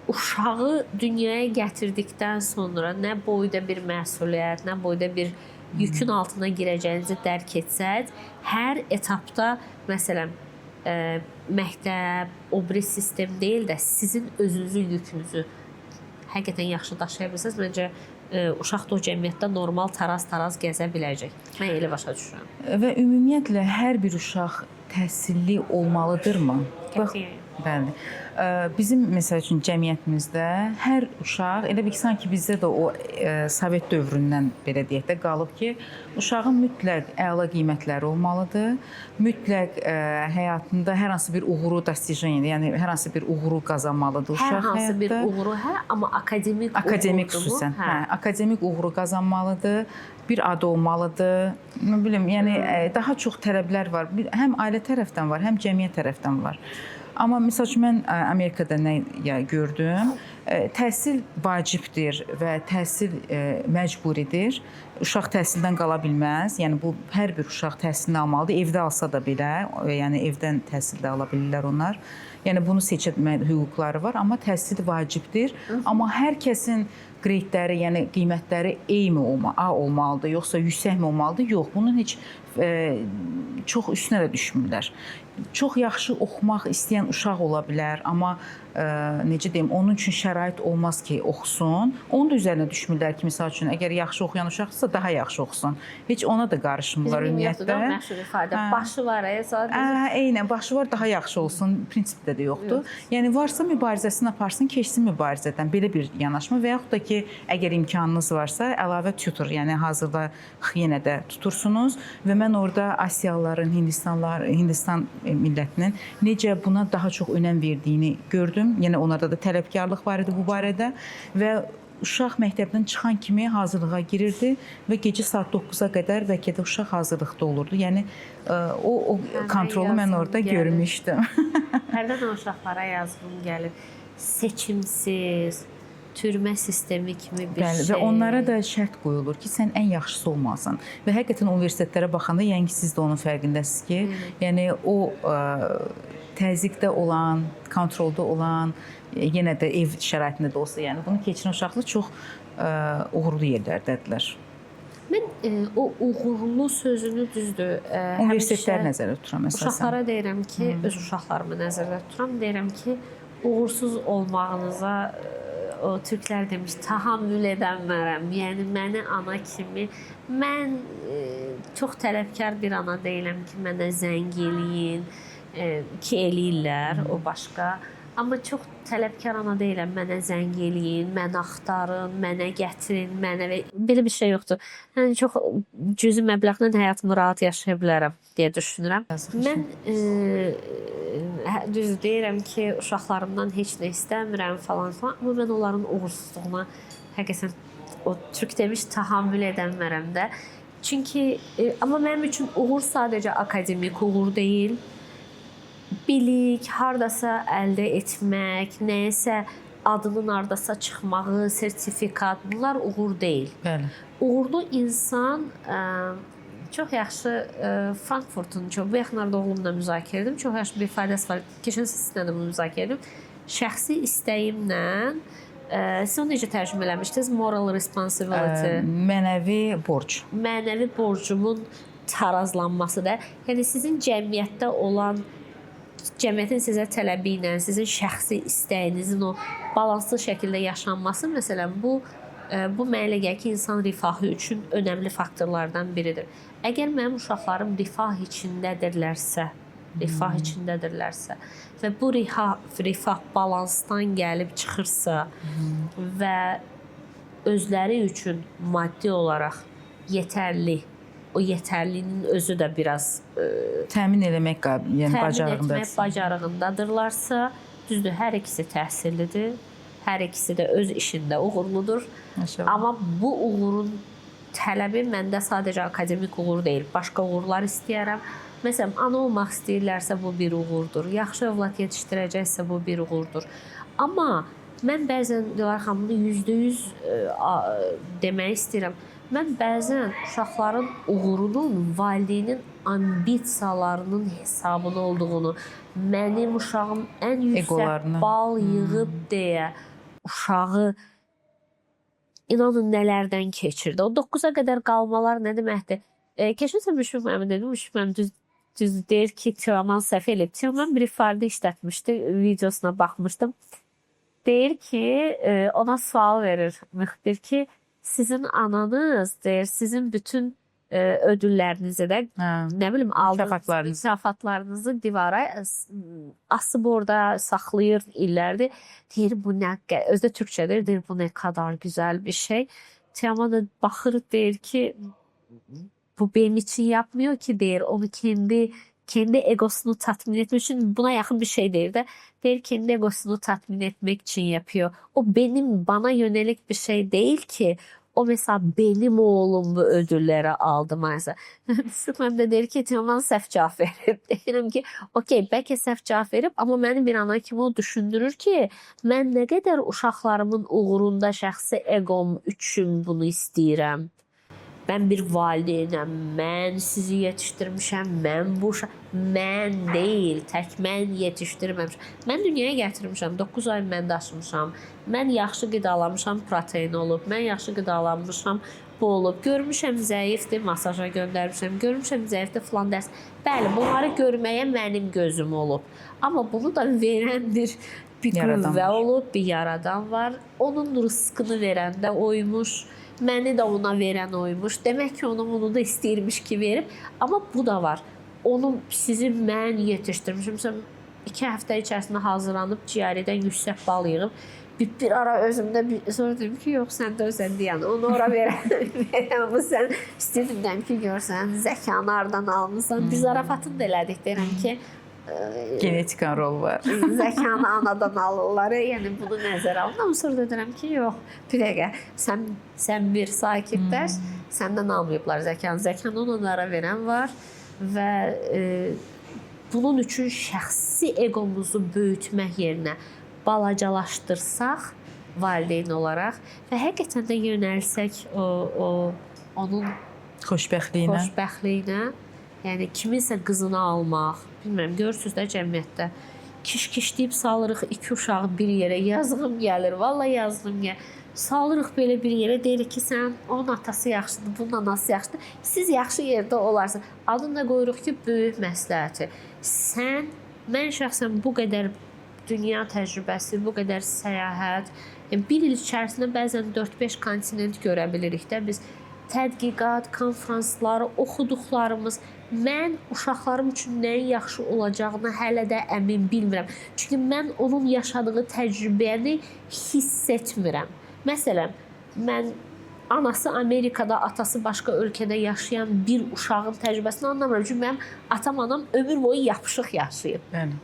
uşağı dünyaya gətirdikdən sonra nə boyda bir məsuliyyət, nə boyda bir yükün altına girəcəyinizi dərk etsəz, hər etapda, məsələn, məktəb, obri sistem deyil də sizin özünüzün yükünüzü həqiqətən yaxşı daşıya bilsəz, məncə uşaq da o cəmiyyətdə normal taraz-taraz gəzə biləcək. Mən elə başa düşürəm.
Və ümumiyyətlə hər bir uşaq təhsilli olmalıdırmı?
Qətiyyən.
Bəli. Bizim məsəl üçün cəmiyyətimizdə hər uşaq elə bil ki, sanki bizdə də o Sovet dövründən belə deyək də qalıb ki, uşağın mütləq əla qiymətləri olmalıdır. Mütləq həyatında hər hansı bir uğuru dostижение, yəni hər hansı bir uğuru qazanmalıdır uşaq
Hər hansı
həyatda.
bir uğuru, amma akademik
Xüsusən, akademik uğuru qazanmalıdır. Bir adı olmalıdır. Nə bilim, yəni daha çox tələblər var. Həm ailə tərəfdən var, həm cəmiyyət tərəfdən var. Amma məsəl üçün mən Amerikada nə gördüm? Təhsil vacibdir və təhsil məcburidir. Uşaq təhsildən qala bilməz. Yəni bu hər bir uşaq təhsilini almalıdır. Evdə alsa da belə, yəni evdən təhsil də ala bilirlər onlar. Yəni bunu seçmə hüquqları var, amma təhsil vacibdir. Amma hər kəsin qreydləri, yəni qiymətləri eyni olmalıdır, yoxsa yüksəkmi olmalıdır? Yox, bunun heç çox üstünə də düşmürlər. Çox yaxşı oxumaq istəyən uşaq ola bilər, amma necə deyim, onun üçün şərait olmaz ki, oxusun. Onun da üzərinə düşmürlər ki, məsəl üçün, əgər yaxşı oxuyan uşaqdırsa, daha yaxşı oxusun. Heç ona da qarışmırlar ümumiyyətlə.
Bizim məşhur ifadə, başı var, sadəcə.
Eynən, başı var, daha yaxşı olsun, prinsipdə də yoxdur. Yəni, varsa mübarizəsini aparsın, keçsin mübarizədən. Belə bir yanaşma və yaxud da ki, əgər imkanınız varsa, əlavə tutor, yəni hazırda yenə də tutursunuz və mən orada Asiyalıların, Hindistan millətinin necə buna daha çox önəm verdiyini gördüm. Yəni onlarda da tələbkarlıq var idi bu barədə və uşaq məktəbdən çıxan kimi hazırlığa girirdi və gecə saat 9-a qədər bəlkə də uşaq hazırlıqda olurdu. Yəni o kontrolu mən orada görmüşdüm.
Hərdən uşaqlara yazğım gəlir. Seçimsiz, türmə sistemi kimi bir şey.
Və onlara da şərt qoyulur ki, sən ən yaxşısı olmalısan. Və həqiqətən universitetlərə baxanda, yəni ki, siz də onun fərqindəsiniz ki, yəni o təzyiqdə olan, kontrolda olan, yenə də ev şəraitində də olsa, yəni bunu keçirən uşaqlar çox uğurlu yerlərdədirlər.
Mən o uğurlu sözünü düzdür.
Universitetləri nəzərdə tuturam əsasən.
Uşaqlara deyirəm ki, öz uşaqlarımı nəzərdə tuturam, deyirəm ki, uğursuz olmağınıza o türklər demiş, tahammül edəmərəm. Yəni məni ana kimi, mən çox tələbkar bir ana deyiləm ki, mənə zəng eləyin, ki eləyirlər, o başqa. Amma çox tələbkar ana deyiləm, mənə zəng eləyin, mənə axtarın, mənə gətirin, belə bir şey yoxdur. Yəni çox cüzi məbləğlə həyatımı rahat yaşaya bilərəm deyə düşünürəm. Mən düz deyirəm ki, uşaqlarımdan heç nə istəmirəm falan, amma mən onların uğursuzluğuna həqiqətən o türk demiş tahammül edəmərəm də. Çünki amma mənim üçün uğur sadəcə akademik uğur deyil. Bilik, hardasa əldə etmək, nəyəsə adının hardasa çıxmağı, sertifikat, bunlar uğur deyil.
Bəli.
Uğurlu insan çox yaxşı Frankfurtun, bu yaxınlarda oğlumla müzakirə edim. Çox yaxşı bir ifadəsi var. Keçən sizlə də bunu müzakirə edim. Şəxsi istəyimlə siz onu necə tərcümə eləmişdiniz? Moral responsibility.
Mənəvi borc.
Mənəvi borcumun tarazlanması da. Yəni sizin cəmiyyətdə olan cəmiyyətin sizə tələbi ilə, sizin şəxsi istəyinizin o balanslı şəkildə yaşanması, məsələn, bu mənə elə gəlir ki, insan rifahı üçün önəmli faktorlardan biridir. Əgər mənim uşaqlarım rifah içindədirlərsə və bu rifah balansdan gəlib çıxırsa və özləri üçün maddi olaraq yetərli, o yetərliliyin özü də biraz
təmin etmək
bacarığındadırlarsa, düzdür, hər ikisi təhsillidir, hər ikisi də öz işində uğurludur. Amma bu uğurun tələbi məndə sadəcə akademik uğur deyil, başqa uğurlar istəyərəm. Məsələn, ana olmaq istəyirlərsə bu bir uğurdur, yaxşı övlad yetişdirəcəksə bu bir uğurdur. Amma mən bəzən Dilar xanımı %100 demək istəyirəm. Mən bəzən uşaqların uğurunun valideynin ambisiyalarının hesabında olduğunu, mənim uşağım ən yüksək bal yığıb deyə uşağı inanın nələrdən keçirdi. O 9-a qədər qalmalar nə deməkdir? Keçən Müşfiq müəllim dedim, Müşfiq müəllim düz deyir ki, Teoman səhv eləyib. Teoman bir ifadə işlətmişdi, videosuna baxmışdım. Deyir ki, ona sual verir müxbir ki, sizin ananız deyir, sizin bütün ödüllərinizi də, nə bilim, aldığınız mükafatlarınızı divara asıb orada saxlayır illərdir. Deyir, bu nə, özü də türkçədir, deyir, bu nə kadar güzel bir şey. Teoman da baxır, deyir ki, bu benim için yapmıyor ki, deyir, onu kendi egosunu tatmin etmek için, buna yakın bir şey değil de, deyir, kendi egosunu tatmin etmek için yapıyor. O bana yönelik bir şey değil ki. O mesela benim oğlum bu ödülləri aldı maalesef. Sıkmam da deyir ki, Teoman səhv cavab verib. Deyirəm ki, okey, bəlkə səhv cavab verib, amma məni bir ana kimi o düşündürür ki, mən nə qədər uşaqlarımın uğrunda şəxsi egom üçün bunu istəyirəm. Mən bir valideynəm, mən sizi yetişdirmişəm, mən deyil, tək mən yetişdirməmişəm. Mən dünyaya gətirmişəm, 9 ay mən daşımışam, mən yaxşı qidalamışam, protein olub, mən yaxşı qidalanmışam, bu olub. Görmüşəm zəifdir, masaja göndərmişəm, görmüşəm zəifdir, filan dərs. Bəli, bunları görməyə mənim gözüm olub. Amma bunu da verən bir qüvvə olub, bir yaradan var. Onun rızqını verən də oymuş. Məni də ona verən oymuş. Demək ki, onu da istəyirmiş ki, verib. Amma bu da var. Onu sizi mən yetişdirmişim. 2 həftə içərisində hazırlanıb, ciyəridən yüksək bal yığıb. Bir ara özümdə sonra dedim ki, yox, sən də özəndi yəni. Onu ora verəm. Bu sən istəyirdim deyəm ki, görsən, zəkanı hardan almışsan. Biz zarafatını da elədik, deyirəm ki,
genetika rol var.
Zəkanı anadan alırlar. Yəni bunu nəzərə alın. Amma sonra deyirəm ki, yox, bir dəqiqə. Sən bir sakitləş, səndən almayıblar zəkanı. Zəkanı onlara verən var və bunun üçün şəxsi egomuzu böyütmək yerinə balacalaşdırsaq valideyn olaraq və həqiqətən də yönəlsək onun xoşbəxtliyinə, yəni kiminsə qızını almaq, bilmirəm, görürsünüz də cəmiyyətdə kiş deyib salırıq 2 uşağı bir yerə, yazığım gəlir, vallahi yazığım gəlir. Salırıq belə bir yerə, deyirik ki, sən onun atası yaxşıdır, bunun anası yaxşıdır, siz yaxşı yerdə olarsınız. Adını da qoyuruq ki, böyük məsləhəti. Mən şəxsən bu qədər dünya təcrübəsi, bu qədər səyahət, bir il içərisində bəzən 4-5 kontinent görə bilirik də biz. Tədqiqat, konfranslar, oxuduqlarımız, mən uşaqlarım üçün nəyin yaxşı olacağını hələ də əmin bilmirəm. Çünki mən onun yaşadığı təcrübəni hiss etmirəm. Məsələn, mən anası Amerikada, atası başqa ölkədə yaşayan bir uşağın təcrübəsini anlamıram. Çünki mənim atam, anam ömür boyu yapışıq yaşayıb.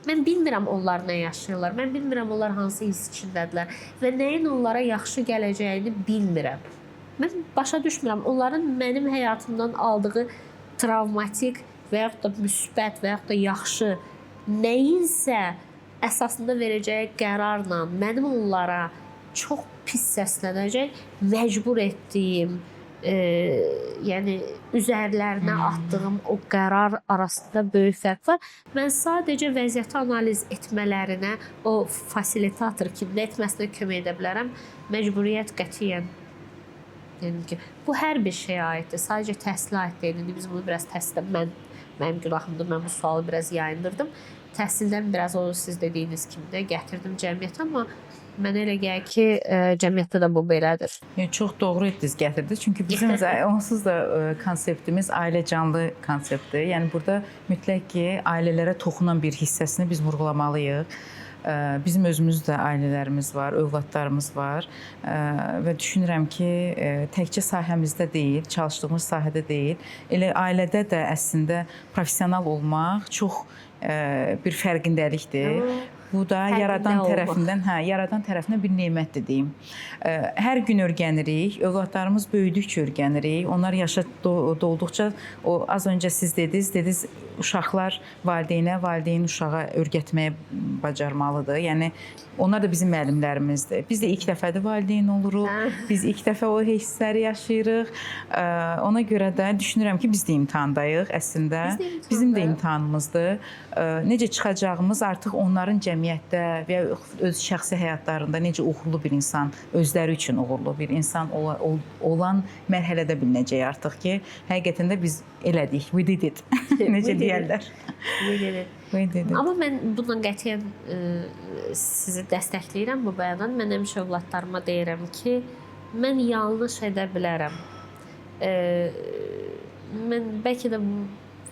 Mən bilmirəm onlar nə yaşayırlar, mən bilmirəm onlar hansı hiss içindədirlər və nəyin onlara yaxşı gələcəyini bilmirəm. Mən başa düşmürəm, onların mənim həyatımdan aldığı travmatik və yaxud da müsbət və yaxud da yaxşı nəyinsə əsasında verəcəyi qərarla mənim onlara çox pis səslənəcək, məcbur etdiyim, yəni üzərlərinə atdığım o qərar arasında böyük fərq var. Mən sadəcə vəziyyəti analiz etmələrinə, o fasilitator kimi etməsinə kömək edə bilərəm. Məcburiyyət qətiyyən. Yəni ki, bu hər bir şeyə aiddir. Sadəcə təhsilə aid deyil. Biz bunu biraz təhsildən, mənim günahımdır, mən bu sualı biraz yayındırdım. Təhsildən biraz o siz dediyiniz kimi də gətirdim cəmiyyətə, amma mənə elə gəlir ki, cəmiyyətdə də bu belədir.
Çox doğru etdiniz, gətirdi. Çünki bizim onsuz da konseptimiz ailə canlı konseptdir. Yəni burada mütləq ki, ailələrə toxunan bir hissəsini biz vurğulamalıyıq. Bizim özümüzdə ailələrimiz var, övladlarımız var və düşünürəm ki, təkcə sahəmizdə deyil, çalışdığımız sahədə deyil, elə ailədə də əslində professional olmaq çox bir fərqindəlikdir. Bu da yaradan tərəfindən bir nemətdir deyim. Hər gün öyrənirik, övladlarımız böyüdükcə öyrənirik. Onlar yaşa dolduqca, o az öncə siz dediniz, uşaqlar valideynə, valideyn uşağa öyrətməyə bacarmalıdır. Yəni onlar da bizim müəllimlərimizdir. Biz də ilk dəfədir valideyn oluruq. Biz ilk dəfə o hissləri yaşayırıq. Ona görə də düşünürəm ki, biz də imtahandayıq əslində. Bizim də imtahanımızdır. Necə çıxacağımız artıq onların cəmiyyətdə və öz şəxsi həyatlarında necə uğurlu bir insan, özləri üçün uğurlu bir insan olan mərhələdə bilinəcək artıq ki, həqiqətən də biz elədik, we did it. Necə deyərlər?
We did it. Amma mən bundan qətiyyən sizi dəstəkləyirəm bu bəyandan. Mən həmişə övladlarıma deyirəm ki, mən yanlış edə bilərəm. Mən bəlkə də bu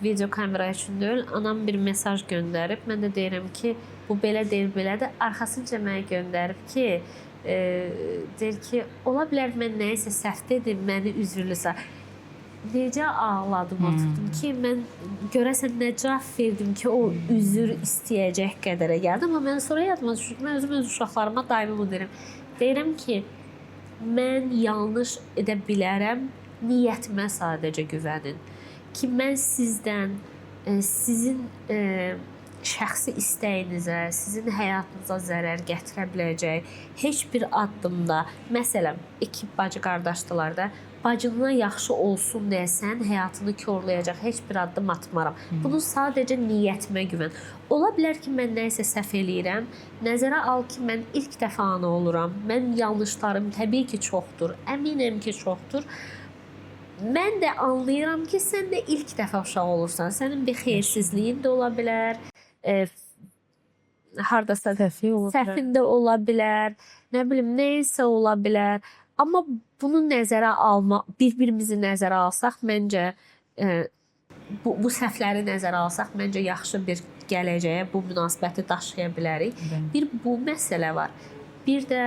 video kamera üçün deyil, anam bir mesaj göndərib. Mən də deyirəm ki, bu belə deyil, belədir. Arxasınca mənə göndərib ki, deyir ki, ola bilər mən nəyisə səhv dedim, məni üzrlüsə. Necə ağladım, oturdum ki, mən görəsən nə cavab verdim ki, o üzr istəyəcək qədərə gəldi. Amma mən sonra yadıma düşdüm ki, mən özüm öz uşaqlarıma daimi bunu deyirəm. Deyirəm ki, mən yanlış edə bilərəm, niyyətimə sadəcə güvənin. Ki, mən sizdən, sizin şəxsi istəyinizə, sizin həyatınıza zərər gətirə biləcək heç bir addımda, məsələn, iki bacı qardaşdılar da, bacına yaxşı olsun deyə sən həyatını korlayacaq heç bir addım atmaram. Bunu sadəcə niyyətimə güvən. Ola bilər ki, mən nəyisə səhv eləyirəm. Nəzərə al ki, mən ilk dəfə ana oluram. Mən yanlışlarım təbii ki, çoxdur. Əminəm ki, çoxdur. Mən də anlayıram ki, sən də ilk dəfə uşaq olursan. Sənin bir xeyrsizliyin də ola bilər. Hardasa səhvin də ola bilər. Nə bilim, neysə ola bilər. Amma bunu nəzərə alma, bir-birimizi nəzərə alsaq, məncə bu səhvləri nəzərə alsaq, məncə yaxşı bir gələcəyə bu münasibəti daşıya bilərik. Bir bu məsələ var. Bir də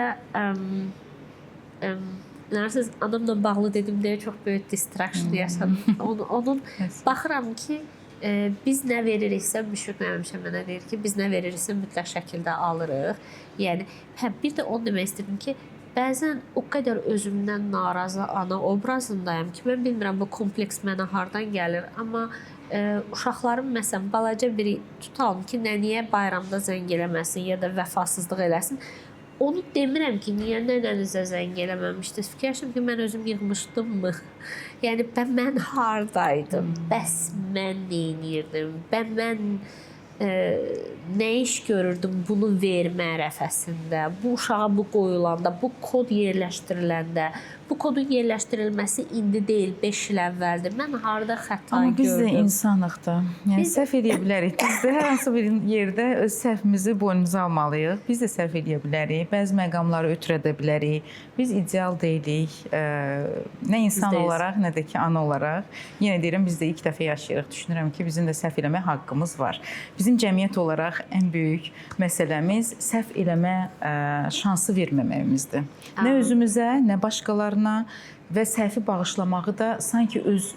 nərsiniz, anamla bağlı dedim deyə çox böyük distraction yaşadım. Onun baxıram ki, biz nə veririksə, müşfiq mənim mənə deyir ki, biz nə veririksə mütləq şəkildə alırıq. Yəni, bir də onu demək istədim ki, bəzən o qədər özümdən narazı ana obrazındayım ki, mən bilmirəm bu kompleks mənə hardan gəlir, amma uşaqlarım məsələn balaca biri tutalım ki, nəniyə bayramda zəng eləməsin ya da vəfasızlıq eləsin. Onu demirəm ki, niyə nənənizə zəng eləməmişdiniz? Fikirləşdim ki, mən özüm yığmışdımmı? Yəni, mən hardaydım? Bəs mən nə edirdim? Mən nə iş görürdüm bunu vermə ərəfəsində? Bu uşağa bu qoyulanda, bu kod yerləşdiriləndə, bu kodun yerləşdirilməsi indi deyil, 5 il əvvəldir. Mən harada xəta gördüm?
Amma biz də insanıq da. Yəni, səhv edə bilərik. Biz də hər hansı bir yerdə öz səhvimizi boynumuza almalıyıq. Biz də səhv edə bilərik. Bəzi məqamları ötürə də bilərik. Biz ideal deyilik. Nə insan olaraq, nə də ki, ana olaraq. Yenə deyirəm, biz də ilk dəfə yaşayırıq. Düşünürəm ki, bizim də səhv eləmə haqqımız var. Bizim cəmiyyət olaraq ən böyük məsələmiz səhv eləmə şansı verməməyimizdir. Nə özümüzə, nə başqalarına və səhvi bağışlamağı da sanki öz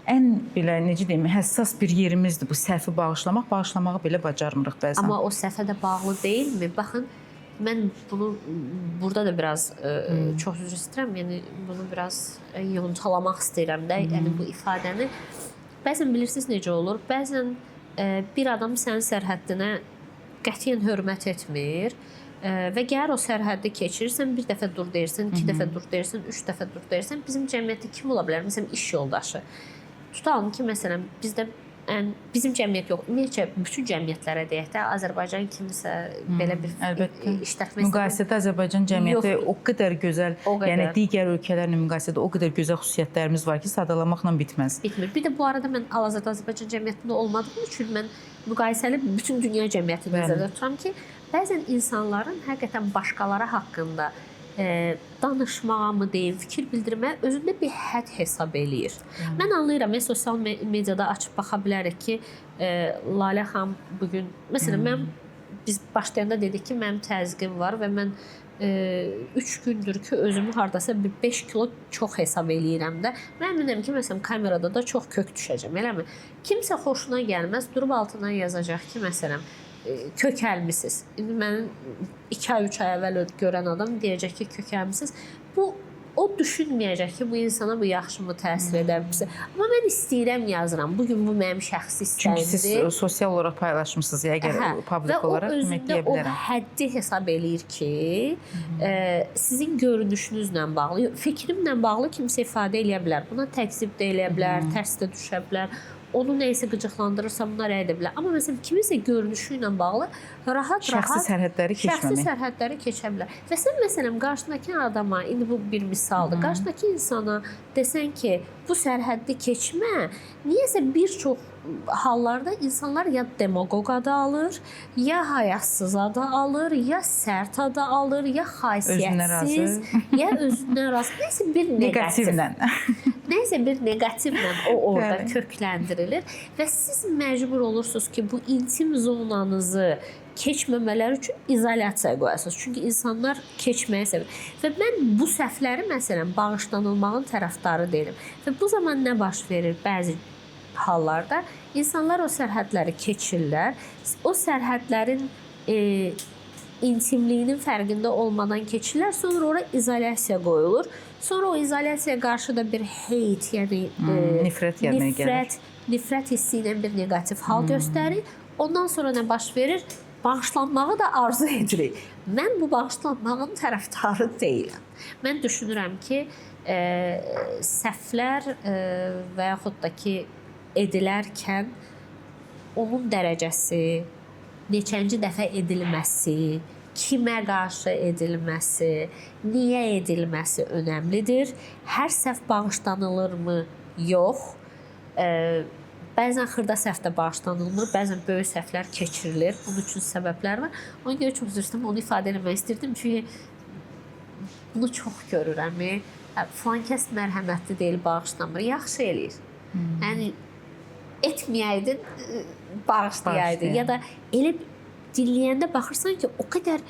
ən belə necə deyim, həssas bir yerimizdir bu səhvi bağışlamağı belə bacarmırıq bəzən.
Amma o səhvə də bağlı deyilmi? Baxın, mən bunu burada da biraz çox üzr istəyirəm, yəni bunu biraz yoncalamaq istəyirəm də, yəni bu ifadəni. Bəzən bilirsiniz necə olur? Bəzən bir adam sənin sərhəddinə qətiyyən hörmət etmir. Və gəlir o sərhəddi keçirirsən, bir dəfə dur deyirsən, 2 dəfə dur deyirsən, 3 dəfə dur deyirsən, bizim cəmiyyətdə kim ola bilər? Məsələn, iş yoldaşı. Tutalım ki, məsələn, bizdə bizim cəmiyyət yox, ümumiyyətcə bütün cəmiyyətlərə deyək də, Azərbaycan kimisə belə bir işlətmə
müqayisədə Azərbaycan cəmiyyəti o qədər gözəl, yəni digər ölkələrlə müqayisədə o qədər gözəl xüsusiyyətlərimiz var ki, sadalamaqla bitməz.
Bitmir. Bir də bu arada mən hal-hazırda Azərbaycan cəmiyyətində olmadığım üçün mən müqayisəli bütün dünya cəmiyyətini nəzərdə tuturam ki, bəzən insanların həqiqətən başqaları haqqında danışmağa mı deyim, fikir bildirməyə özündə bir hədd hesab eləyir. Mən anlayıram, sosial mediada açıb baxa bilərik ki, Lalə xanım bugün, məsələn, biz başlayanda dedik ki, mənim təzyiqim var və mən 3 gündür ki, özümü hardasa bir 5 kilo çox hesab eləyirəm də. Mən əminəm ki, məsələn, kamerada da çox kök düşəcəm, eləmi? Kimsə xoşuna gəlməz, durub altından yazacaq ki, məsələn, kökəlmisiniz. İndi mənim 2 ay, 3 ay əvvəl görən adam deyəcək ki, kökəlmisiniz. O düşünməyəcək ki, bu insana bu yaxşımı təsir edə bilsin. Amma mən istəyirəm yazıram. Bugün bu mənim şəxsi istəyimdir.
Çünki siz sosial olaraq paylaşmısınız, əgər publik olaraq demək deyə bilərəm. Və o özündə o
həddi hesab eləyir ki, sizin görünüşünüzlə bağlı, fikrimlə bağlı kimsə ifadə eləyə bilər. Buna təkzib də eləyə bilər, tərs də düşə bilər. Onu nəysə qıcıqlandırırsa bunlar ədə bilər. Amma məsələn, kiminsə görünüşü ilə bağlı
şəxsi sərhədləri
keçə bilər. Və sən məsələn, qarşındakı adama, indi bu bir misaldır, qarşındakı insana desən ki, bu sərhəddi keçmə, niyəsə bir çox hallarda insanlar ya demagog adı alır, ya hayasız adı alır, ya sərt adı alır, ya xasiyyətsiz, ya özündən razı. Nəysə bir
Negativlə.
Nəysə bir negativlə o orada
Bəli.
kökləndirilir və siz məcbur olursunuz ki, bu intim zonanızı keçməmələri üçün izolyasiyaya qoyasınız. Çünki insanlar keçməyi sevir. Və mən bu səhvləri məsələn bağışlanılmağın tərəfdarı deyiləm. Və bu zaman nə baş verir? Bəzi hallarda insanlar o sərhədləri keçirlər. O sərhədlərin intimliyinin fərqində olmadan keçirlər. Sonra ora izolyasiya qoyulur. Sonra o izolyasiyaya qarşı da bir hate, yəni
nifrət yerinə gəlir.
Nifrət hissi ilə bir neqativ hal göstərir. Ondan sonra nə baş verir? Bağışlanmağı da arzu edirik. Mən bu bağışlanmağın tərəfdarı deyiləm. Mən düşünürəm ki, səhvlər və yaxud da ki, edilərkən onun dərəcəsi, neçənci dəfə edilməsi, kimə qarşı edilməsi, niyə edilməsi önəmlidir. Hər səhv bağışlanılırmı? Yox. Bəzən xırda səhv də bağışlanılmır, bəzən böyük səhvlər keçirilir. Bunun üçün səbəblər var. Ona görə çox üzr istəyirəm, onu ifadə etmək istirdim. Çünki bunu çox görürəm. Falan kəs mərhəmətli deyil, bağışlamır. Yaxşı eləyir. Yəni etməyəydin, bağışlayaydın. Ya da elə dinləyəndə baxırsan ki, o qədər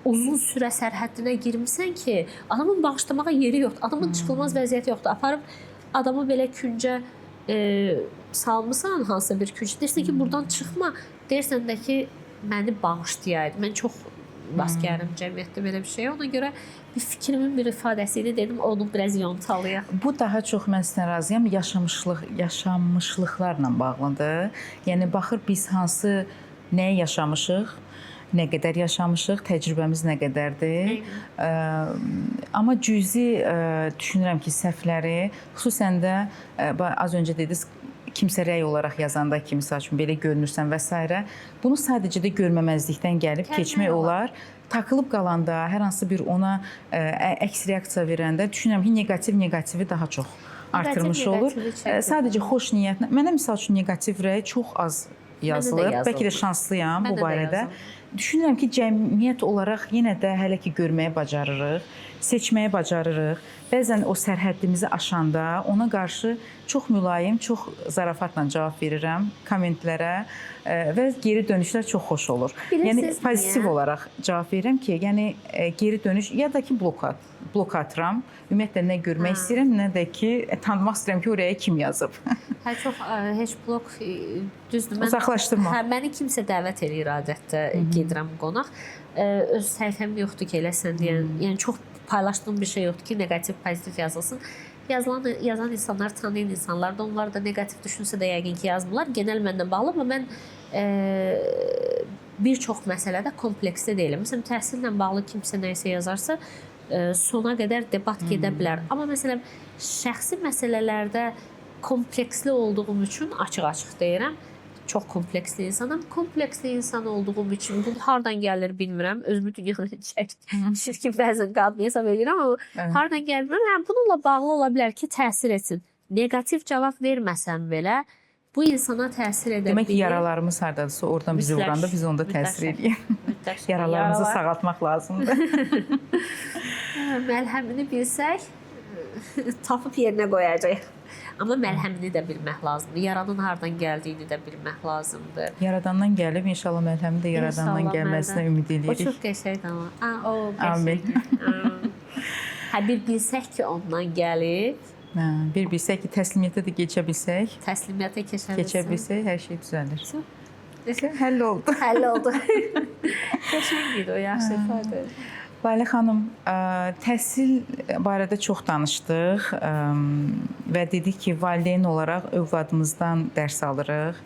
uzun sürə sərhəddinə girmisən ki, adamın bağışlamağa yeri yoxdur. Adamın çıxılmaz vəziyyəti yoxdur. Aparıb adamı belə küncə salmısan hansısa bir küncə. Deyirsən ki, buradan çıxma. Deyirsən də ki, məni bağışlayaydı. Mən çox rast gəlirəm cəmiyyətdə belə bir şey. Ona görə bir fikrimin bir ifadəsi idi. Dedim, onu biraz yontalayaq.
Bu daha çox mən sizlə razıyam. Yaşanmışlıqlarla bağlıdır. Yəni baxır biz hansı nəyi yaşamışıq, nə qədər yaşamışıq, təcrübəmiz nə qədərdir. Amma cüzi düşünürəm ki, səhvləri, xüsusən də az öncə dediniz, kimsə rəy olaraq yazanda ki, misal üçün belə görünürsən və s. Bunu sadəcə də görməməzlikdən gəlib keçmək olar. Takılıb qalanda, hər hansı bir ona əks reaksiya verəndə düşünürəm ki, negativi daha çox artırmış olur. Sadəcə xoş niyyətlə. Mənə misal üçün negativ rəy çox az yazılır. Bəlkə də şanslıyam bu barədə. Düşünürəm ki, cəmiyyət olaraq yenə də hələ ki görməyi bacarırıq, seçməyi bacarırıq. Bəzən o sərhəddimizi aşanda ona qarşı çox mülayim, çox zarafatla cavab verirəm kommentlərə və geri dönüşlər çox xoş olur. Yəni pozitiv olaraq cavab verirəm ki, yəni geri dönüş ya da ki blok atıram. Ümumiyyətlə nə görmək istəyirəm, nə də ki tanımaq istəyirəm ki, oraya kim yazıb.
Heç blok düzdür.
Uzaqlaşdırma.
Məni kimsə dəvət eləyir adətdə gedirəm qonaq. Öz səhifəm yoxdur ki, eləsən deyən. Yəni çox paylaşdığım bir şey yoxdur ki, neqativ, pozitiv yazılsın. Yazan insanlar, tanıyan insanlar da onlar da neqativ düşünsə də yəqin ki, yazmırlar. Genel məndən bağlı, amma mən bir çox məsələdə kompleksli deyiləm. Məsələn, təhsillə bağlı kimsə nəyisə yazarsa, sona qədər debat gedə bilər. Amma məsələn, şəxsi məsələlərdə kompleksli olduğum üçün açıq-açıq deyirəm. Çox kompleksli insanam. Kompleksli insan olduğum üçün bu hardan gəlir bilmirəm. Özümü dünyanın çirkin bəzən qadın hesab edirəm, amma hardan gəlir bilmirəm. Bununla bağlı ola bilər ki, təsir etsin. Negativ cavab verməsən belə bu insana təsir edə bilir.
Demək ki, yaralarımız hardadırsa, oradan bizi vuranda biz onda təsir edirik. Yaralarımızı sağaltmaq lazımdır.
Məlhəmini bilsək, tapıb yerinə qoyacaq. Amma məlhəmini də bilmək lazımdır. Yaranın hardan gəldiyini də bilmək lazımdır.
Yaradandan gəlib, inşallah məlhəmi də yaradandan gəlməsinə ümid edirik.
O çox qəşəngdir amma. O qəşəngdir. Bir bilsək ki, ondan gəlib.
Bir bilsək ki, təslimiyyətə də keçə bilsək.
Təslimiyyətə keçə
bilsək, hər şey düzəlir. Həll oldu.
Həll oldu. Qəşəngdir o, yaxşı ifadə.
Lalə xanım, təhsil barədə çox danışdıq və dedik ki, valideyn olaraq övladımızdan dərs alırıq.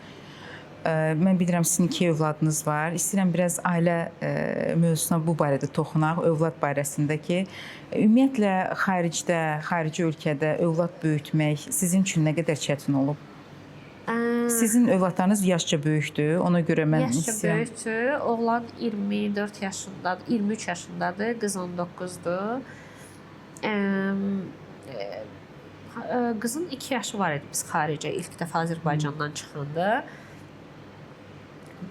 Mən bilirəm, sizin 2 övladınız var. İstəyirəm biraz ailə mövzusuna bu barədə toxunaq, övlad barəsində ki, ümumiyyətlə xaricdə, xarici ölkədə övlad böyütmək sizin üçün nə qədər çətin olub? Sizin övladlarınız yaşca böyükdür, ona görə mən
yaşca böyükdür. Oğlan 24 yaşındadır, 23 yaşındadır, qız 19-dur. qızın 2 yaşı var idi biz xaricə ilk dəfə Azərbaycandan çıxanda.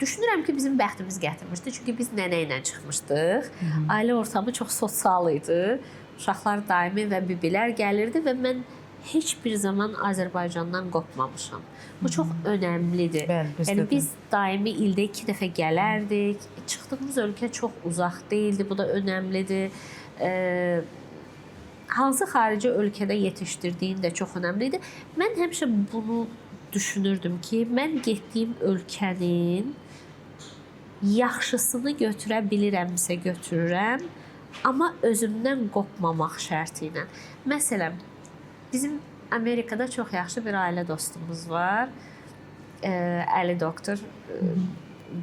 Düşünürəm ki, bizim bəxtimiz gətirmişdi. Çünki biz nənə ilə çıxmışdıq. Ailə ortamı çox sosial idi. Uşaqlar daimi və bibilər gəlirdi və mən heç bir zaman Azərbaycandan qopmamışam. Bu çox önəmlidir. Yəni biz daimi ildə 2 dəfə gələrdik. Çıxdığımız ölkə çox uzaq deyildi. Bu da önəmlidir. Hansı xarici ölkədə yetişdirdiyin də çox önəmlidir. Mən həmişə bunu düşünürdüm ki, mən getdiyim ölkənin yaxşısını götürə bilirəmsə götürürəm, amma özümdən qopmamaq şərti ilə. Məsələn, bizim Amerikada çox yaxşı bir ailə dostumuz var. Əli doktor.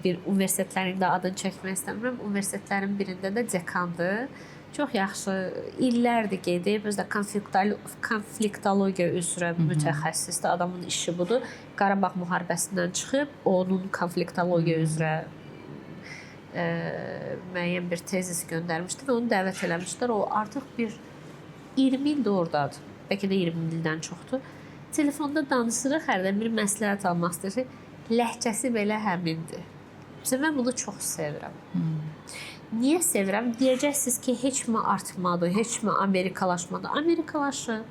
Bir universitetlərin də adını çəkmək istəmirəm. Universitetlərin birində də dekandır. Çox yaxşı illərdir gedib, özü də konfliktologiya üzrə mütəxəssisdir. Adamın işi budur. Qarabağ müharibəsindən çıxıb, onun konfliktologiya üzrə müəyyən bir tezis göndərmişdi və onu dəvət eləmişdilər. O artıq bir 20 ildir oradadır. Bəlkə də 20 ildən çoxdur. Telefonda danışırıq, hərdən bir məsləhət almaq istəyir. Ləhcəsi belə həmindir. Mən bunu çox sevirəm. Niyə sevirəm? Deyəcəksiniz ki, heç mi artmadı, heç mi Amerikalaşmadı? Amerikalaşıb,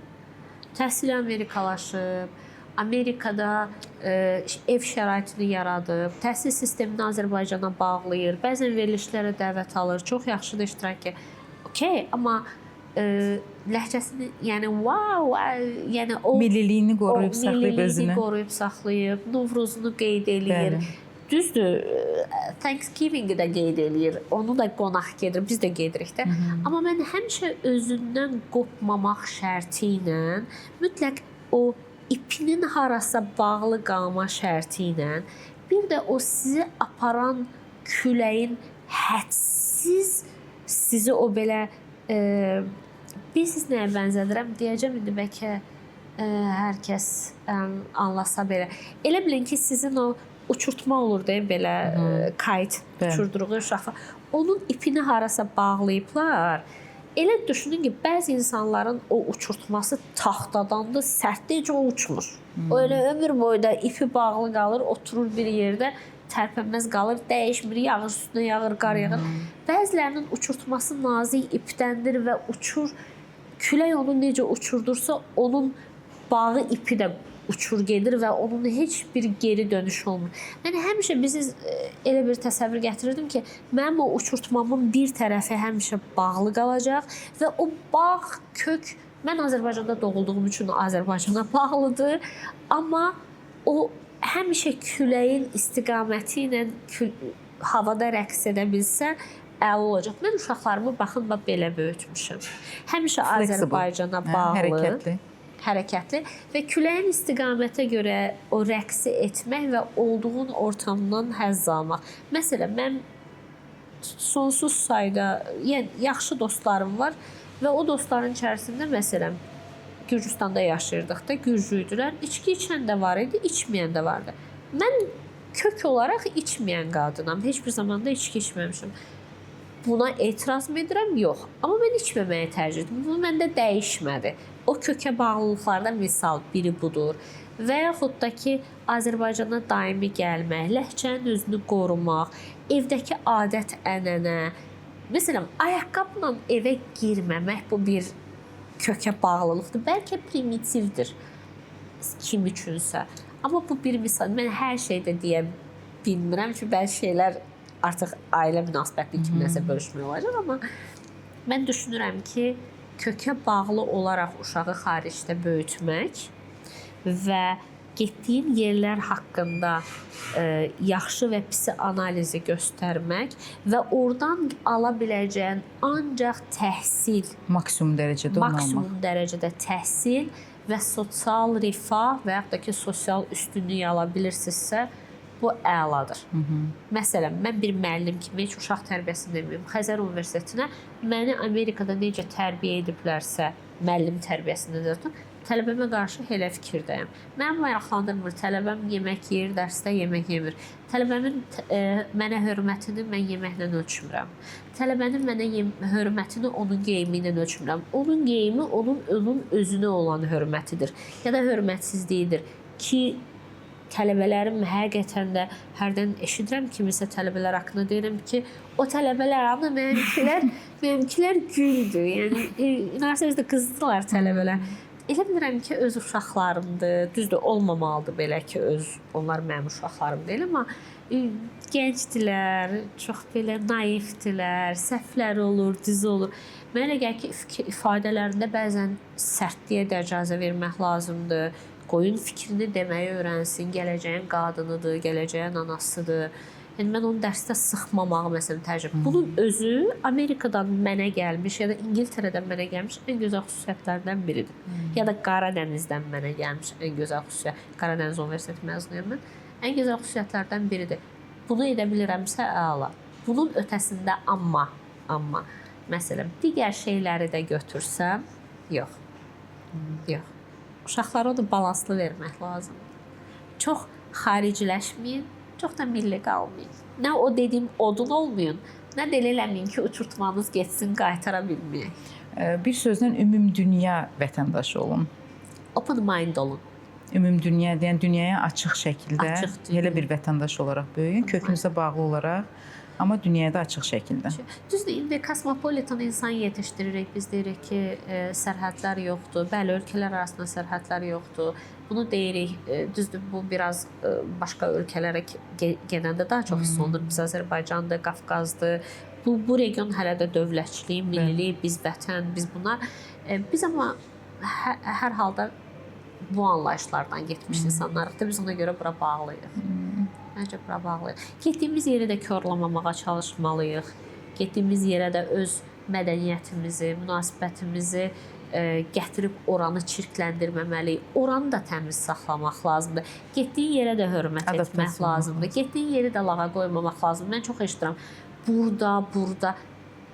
təhsili Amerikalaşıb, Amerikada ev şəraitini yaradıb, təhsil sistemini Azərbaycana bağlayır, bəzən verilişlərə dəvət alır, çox yaxşıdır iştirakı. Okey, amma ləhcəsini, yəni wow, yəni o
milliliyini qoruyub saxlayıb özünü.
Milliliyini qoruyub saxlayıb, Novruzunu qeyd eləyir. Düzdür, Thanksgiving-i də qeyd eləyir, onu da qonaq gedir, biz də gedirik də. Amma mən həmişə özündən qopmamaq şərti ilə, mütləq o ipinin harasa bağlı qalma şərti ilə, bir də o sizi aparan küləyin hədsiz sizi o belə bilirsiniz nəyə bənzədirəm? Deyəcəm indi bəlkə hər kəs anlasa belə. Elə bilin ki, sizin o uçurtma olur deyə belə kayt uçurduğu uşaq. Onun ipini harasa bağlayıblar. Elə düşünün ki, bəzi insanların o uçurtması taxtadandır, sərtdəcə o uçmur. O elə ömür boyu da ipi bağlı qalır, oturur bir yerdə, tərpənməz qalır, dəyişmir, yağır üstünə, yağır, qar yağır. Bəzilərinin uçurtması nazik ipdəndir və uçur. Külək onu necə uçurdursa, onun bağı ipi də uçur gedir və onun heç bir geri dönüşü olmur. Yəni, həmişə bizi elə bir təsəvvür gətirirdim ki, mənim o uçurtmamın bir tərəfi həmişə bağlı qalacaq və o bağ, kök, mən Azərbaycanda doğulduğum üçün Azərbaycana bağlıdır, amma o həmişə küləyin istiqaməti ilə havada rəqs edə bilsə, əla olacaq. Mən uşaqlarımı baxın, belə böyütmüşəm. Həmişə Azərbaycana bağlı, hərəkətli və küləyin istiqamətə görə o rəqsi etmək və olduğun ortamdan həzz almaq. Məsələn, mən sonsuz sayda yaxşı dostlarım var və o dostların içərisində, məsələn, Gürcüstanda yaşayırdıq da, Gürcüydülər. İçki içən də var idi, içməyən də vardı. Mən kök olaraq içməyən qadınam. Heç bir zamanda içki içməmişim. Buna etiraz mı edirəm? Yox. Amma mən içməməyi tərcih etdim. Bu məndə dəyişmədi. O kökə bağlılıqlardan misal biri budur. Və yaxud da ki, Azərbaycana daimi gəlmək, ləhcənin özünü qorumaq, evdəki adət-ənənə. Məsələn, ayaqqabla evə girməmək bu bir kökə bağlılıqdır. Bəlkə primitivdir kim üçünsə. Amma bu bir misal. Mən hər şeydə deyə bilmirəm ki, bəzi şeylər artıq ailə münasibətli kiminləsə bölüşmək olacaq, amma mən düşünürəm ki, kökə bağlı olaraq uşağı xaricdə böyütmək və getdiyin yerlər haqqında yaxşı və pisi analizi göstərmək və oradan ala biləcəyin ancaq təhsil, maksimum dərəcədə təhsil və sosial rifah və yaxud da ki, sosial üstünlük ala bilirsinizsə, bu əladır. Məsələn, mən bir müəllim kimi heç uşaq tərbiyəsini deməyim, Xəzər Universitetinə məni Amerikada necə tərbiyə ediblərsə, müəllim tərbiyəsində deyirəm, tələbəmə qarşı elə fikirdəyəm. Mənim maraqlandırmır tələbəm yemək yeyir, dərsdə yemək yemir. Tələbəmin mənə hörmətini mən yeməklə ölçmürəm. Tələbənin mənə hörmətini onun geyimi ilə ölçmürəm. Onun geyimi onun özünə olan hörmətidir ya da hörmətsizliyidir ki, tələbələrim həqiqətən də hərdən eşidirəm kimisə tələbələr haqqında deyirəm ki, o tələbələr amma mənimkilər güldü. Yəni üniversitetdə qızdılar tələbələr. Elə bilirəm ki, öz uşaqlarımdır. Düzdür, olmamalıdır belə ki, onlar mənim uşaqlarım deyil, amma gəncdilər, çox belə naivdilər, səhvləri olur, düz olur. Mənə elə gəlir ki, ifadələrində bəzən sərtliyə də icazə vermək lazımdır. Qoyun fikrini deməyi öyrənsin, gələcəyin qadınıdır, gələcəyin anasıdır. Yəni mən onu dərsdə sıxmamağı məsələn tərcih edirəm. Bunun özü Amerikadan mənə gəlmiş ya da İngiltərədən mənə gəlmiş ən gözəl xüsusiyyətlərdən biridir. Ya da Qaradənizdən mənə gəlmiş ən gözəl xüsusiyyət. Qaradəniz Universiteti məzunuyam mən. Ən gözəl xüsusiyyətlərdən biridir. Bunu edə bilirəmsə əla. Bunun ötəsində amma məsələn digər şeyləri də götürsəm, yox. Uşaqlara onu balanslı vermək lazımdır. Çox xariciləşməyin, çox da milli qalmayın. Nə o dediyim odun olmayın, nə də elə eləməyin ki, uçurtmanız getsin, qaytara bilməyək.
Bir sözlə ümumdünya vətəndaşı olun.
Open mind olun.
Ümumdünya deyən dünyaya açıq şəkildə elə bir vətəndaş olaraq böyüyün, kökünüzə bağlı olaraq, amma dünyaya da açıq şəkildə.
Düzdür, indi kosmopolitan insan yetişdiririk. Biz deyirik ki, sərhədlər yoxdur. Bəli, ölkələr arasında sərhədlər yoxdur. Bunu deyirik. Düzdür, bu biraz başqa ölkələrə gedəndə daha çox hiss olunur. Biz Azərbaycandır, Qafqazdır. Bu region hələ də dövlətçilik, millilik, biz vətən, biz bunlar. Biz amma hər halda bu anlayışlardan getmiş insanlarıq da biz ona görə bura bağlıyıq. Məncə bura bağlıyıq. Getdiyimiz yeri də korlamamağa çalışmalıyıq. Getdiyimiz yerə də öz mədəniyyətimizi, münasibətimizi gətirib oranı çirkləndirməməliyik. Oranı da təmiz saxlamaq lazımdır. Getdiyin yerə də hörmət etmək lazımdır. Getdiyin yeri də lağa qoymamaq lazımdır. Mən çox eşidirəm.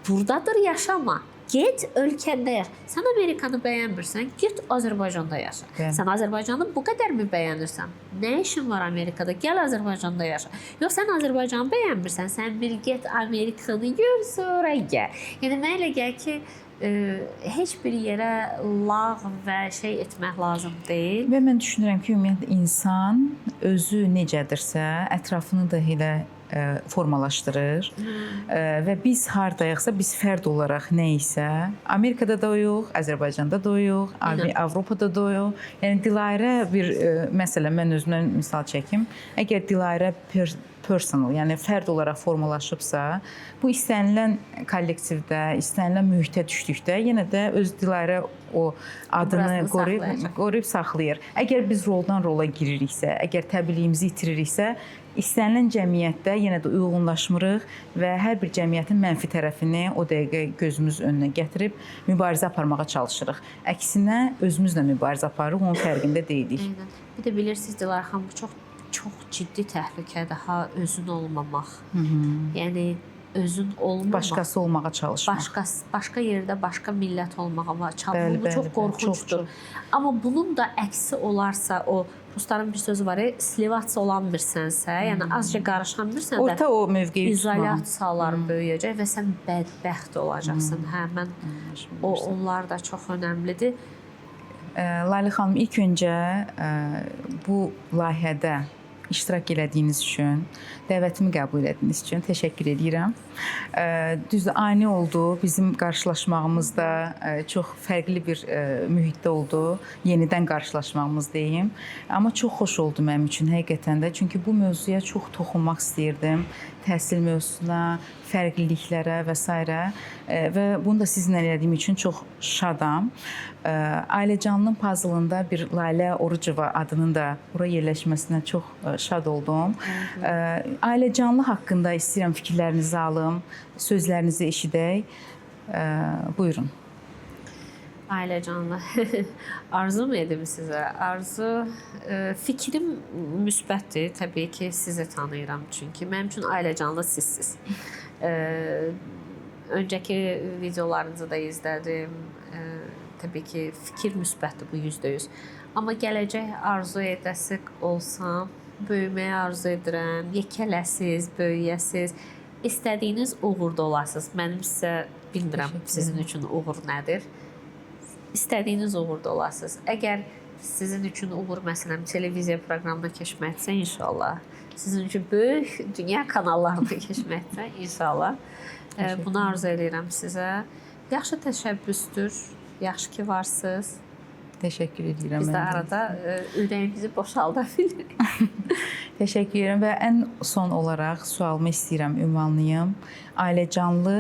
Buradadır yaşama. Get ölkəndə yaşa. Sən Amerikanı bəyənmirsən, get Azərbaycanda yaşa. Sən Azərbaycanı bu qədərmi bəyənirsən? Nə işin var Amerikada? Gəl Azərbaycanda yaşa. Yox, sən Azərbaycanı bəyənmirsən, sən bir get Amerikanı gör, sonra gəl. Yəni mənə elə gəlir ki, heç bir yerə lağ və şey etmək lazım deyil.
Və mən düşünürəm ki, ümumiyyətlə insan özü necədirsə, ətrafını da elə formalaşdırır və biz hardayıqsa, biz fərd olaraq nə isə Amerikada doyuq, Azərbaycanda doyuq, Avropada doyuq. Yəni Dilarə bir məsələn mən özümdən misal çəkim. Əgər Dilarə personal, yəni fərd olaraq formalaşıbsa, bu istənilən kollektivdə, istənilən mühitə düşdükdə yenə də öz Dilarə o adını qoruyub saxlayır. Əgər biz roldan rola giririksə, əgər təbiiliyimizi itiririksə, istənilən cəmiyyətdə yenə də uyğunlaşmırıq və hər bir cəmiyyətin mənfi tərəfini o dəqiqə gözümüz önünə gətirib mübarizə aparmağa çalışırıq. Əksinə özümüzlə mübarizə aparırıq, onun fərqində deyilik.
Bir də bilirsiniz, Dilarə xanım, çox ciddi təhlükədir ha özün olmamaq. Yəni özün olmamaq.
Başqası olmağa çalışmaq.
Başqa yerdə başqa millət olmağa çalışmaq. Bu çox qorxunçdur. Amma bunun da əksi olarsa, o rusların bir sözü var, slivatsa olan birsənsə, yəni azca qarışan birsənsə,
orta o mövqeyi
izolyasiyalar böyüyəcək və sən bədbəxt olacaqsan. Onlar da çox önəmlidir.
Layla xanım, ilk öncə bu layihədə iştirak elədiyiniz üçün, dəvətimi qəbul etdiyiniz üçün təşəkkür edirəm. Düzdür, ani oldu. Bizim qarşılaşmağımızda çox fərqli bir mühitdə oldu. Yenidən qarşılaşmağımız deyim. Amma çox xoş oldu mənim üçün həqiqətən də. Çünki bu mövzuya çox toxunmaq istəyirdim. Təhsil mövzusuna, fərqliliklərə və s. Və bunu da sizinlə elədiyim üçün çox şadam. Ailəcanlının puzzlında bir Layla Orucova adının da bura yerləşməsinə çox şad oldum. Ailəcanlı haqqında istəyirəm fikirlərinizi alım, sözlərinizi eşidək. Buyurun.
Ailəcanlı. Arzu mu edim sizə? Arzu, fikrim müsbətdir. Təbii ki, sizi tanıyıram çünki. Mənim üçün ailəcanlı sizsiz. Öncəki videolarınızı da izlədim. təbii ki, fikir müsbətdir bu 100%. Amma gələcək arzu edəsi olsam, böyüməyi arzu edirəm, yekələsiz, böyüyəsiz, istədiyiniz uğurda olasınız. Mənim sizə bilmirəm sizin üçün uğur nədir. İstədiyiniz uğurda olasınız. Əgər sizin üçün uğur məsələn televiziya proqramına keçməksə inşallah, sizin üçün böyük dünya kanallarına keçməksə inşallah. Bunu arzu edirəm sizə. Yaxşı təşəbbüsdür. Yaxşı ki varsınız.
Təşəkkür edirəm.
Biz də arada ürəyimizi boşalda bilirik.
Təşəkkür edirəm və ən son olaraq sualımı istəyirəm ünvanlayım. Ailə canlı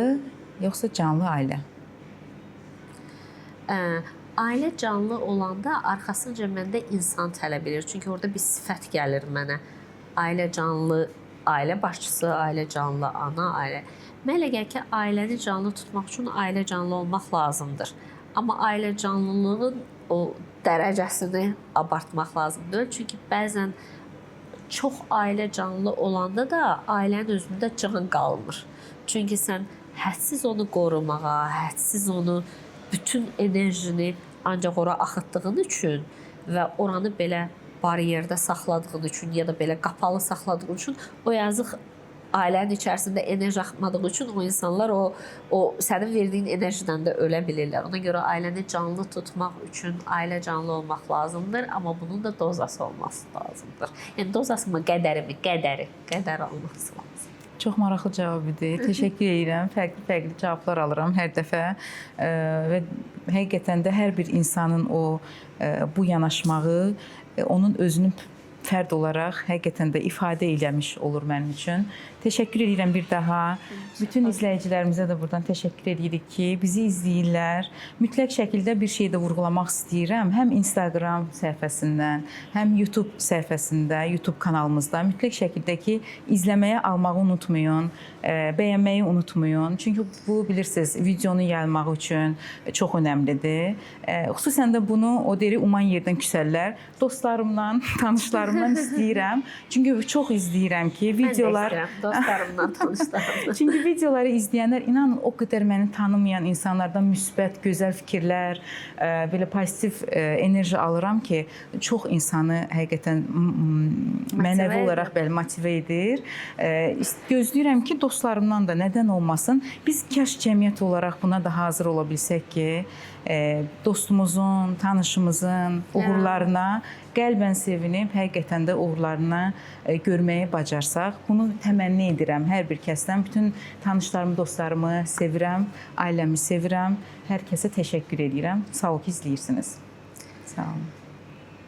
yoxsa canlı ailə?
Ailə canlı olanda arxasınca məndə insan tələb edir. Çünki orada bir sifət gəlir mənə. Ailə canlı, ailə başçısı, ailə canlı, ana, ailə. Mənə elə gəlir ki, ailəni canlı tutmaq üçün ailə canlı olmaq lazımdır. Amma ailə canlılığın o dərəcəsini abartmaq lazımdır. Çünki bəzən çox ailə canlı olanda da ailənin özündə can qalmır. Çünki sən hədsiz onu qorumağa, hədsiz onu bütün enerjini ancaq ora axıtdığın üçün və oranı belə bariyerdə saxladığın üçün ya da belə qapalı saxladığın üçün o yazıq ailənin içərisində enerji axmadığı üçün o insanlar o sənin verdiyin enerjidən də ölə bilirlər. Ona görə ailəni canlı tutmaq üçün ailə canlı olmaq lazımdır, amma bunun da dozası olması lazımdır. Yəni dozası mı, qədər olması lazım.
Çox maraqlı cavab idi. Təşəkkür edirəm. Fərqli cavablar alıram hər dəfə və həqiqətən də hər bir insanın bu yanaşmağı onun özünün fərd olaraq həqiqətən də ifadə eləmiş olur mənim üçün. Təşəkkür edirəm bir daha. Bütün izləyicilərimizə də buradan təşəkkür edirik ki, bizi izləyirlər. Mütləq şəkildə bir şey də vurğulamaq istəyirəm. Həm Instagram səhifəsindən, həm YouTube səhifəsində, YouTube kanalımızda mütləq şəkildə ki, izləməyə almağı unutmayın, bəyənməyi unutmayın. Çünki bu bilirsiniz, videonu yayılmaq üçün çox önəmlidir. Xüsusən də bunu o deri uman yerdən küsəllər. Dostlarımdan, tanışlarımdan istəyirəm. Çünki çox izləyirəm ki, videolar
dostlarımdan, tanışlarımdan.
Çünki videoları izləyənlər inanın o qədər məni tanımayan insanlardan müsbət, gözəl fikirlər, belə pozitiv enerji alıram ki, çox insanı həqiqətən mənəvi olaraq belə motivə edir. Gözləyirəm ki, dostlarımdan da nədən olmasın, biz kaş cəmiyyət olaraq buna da hazır ola bilsək ki, dostumuzun, tanışımızın uğurlarına qəlbən sevinib, həqiqətən də uğurlarını görməyi bacarsaq. Bunu təmənni edirəm hər bir kəsdən. Bütün tanışlarımı, dostlarımı sevirəm, ailəmi sevirəm. Hər kəsə təşəkkür edirəm. Sağ ol ki, izləyirsiniz. Sağ olun.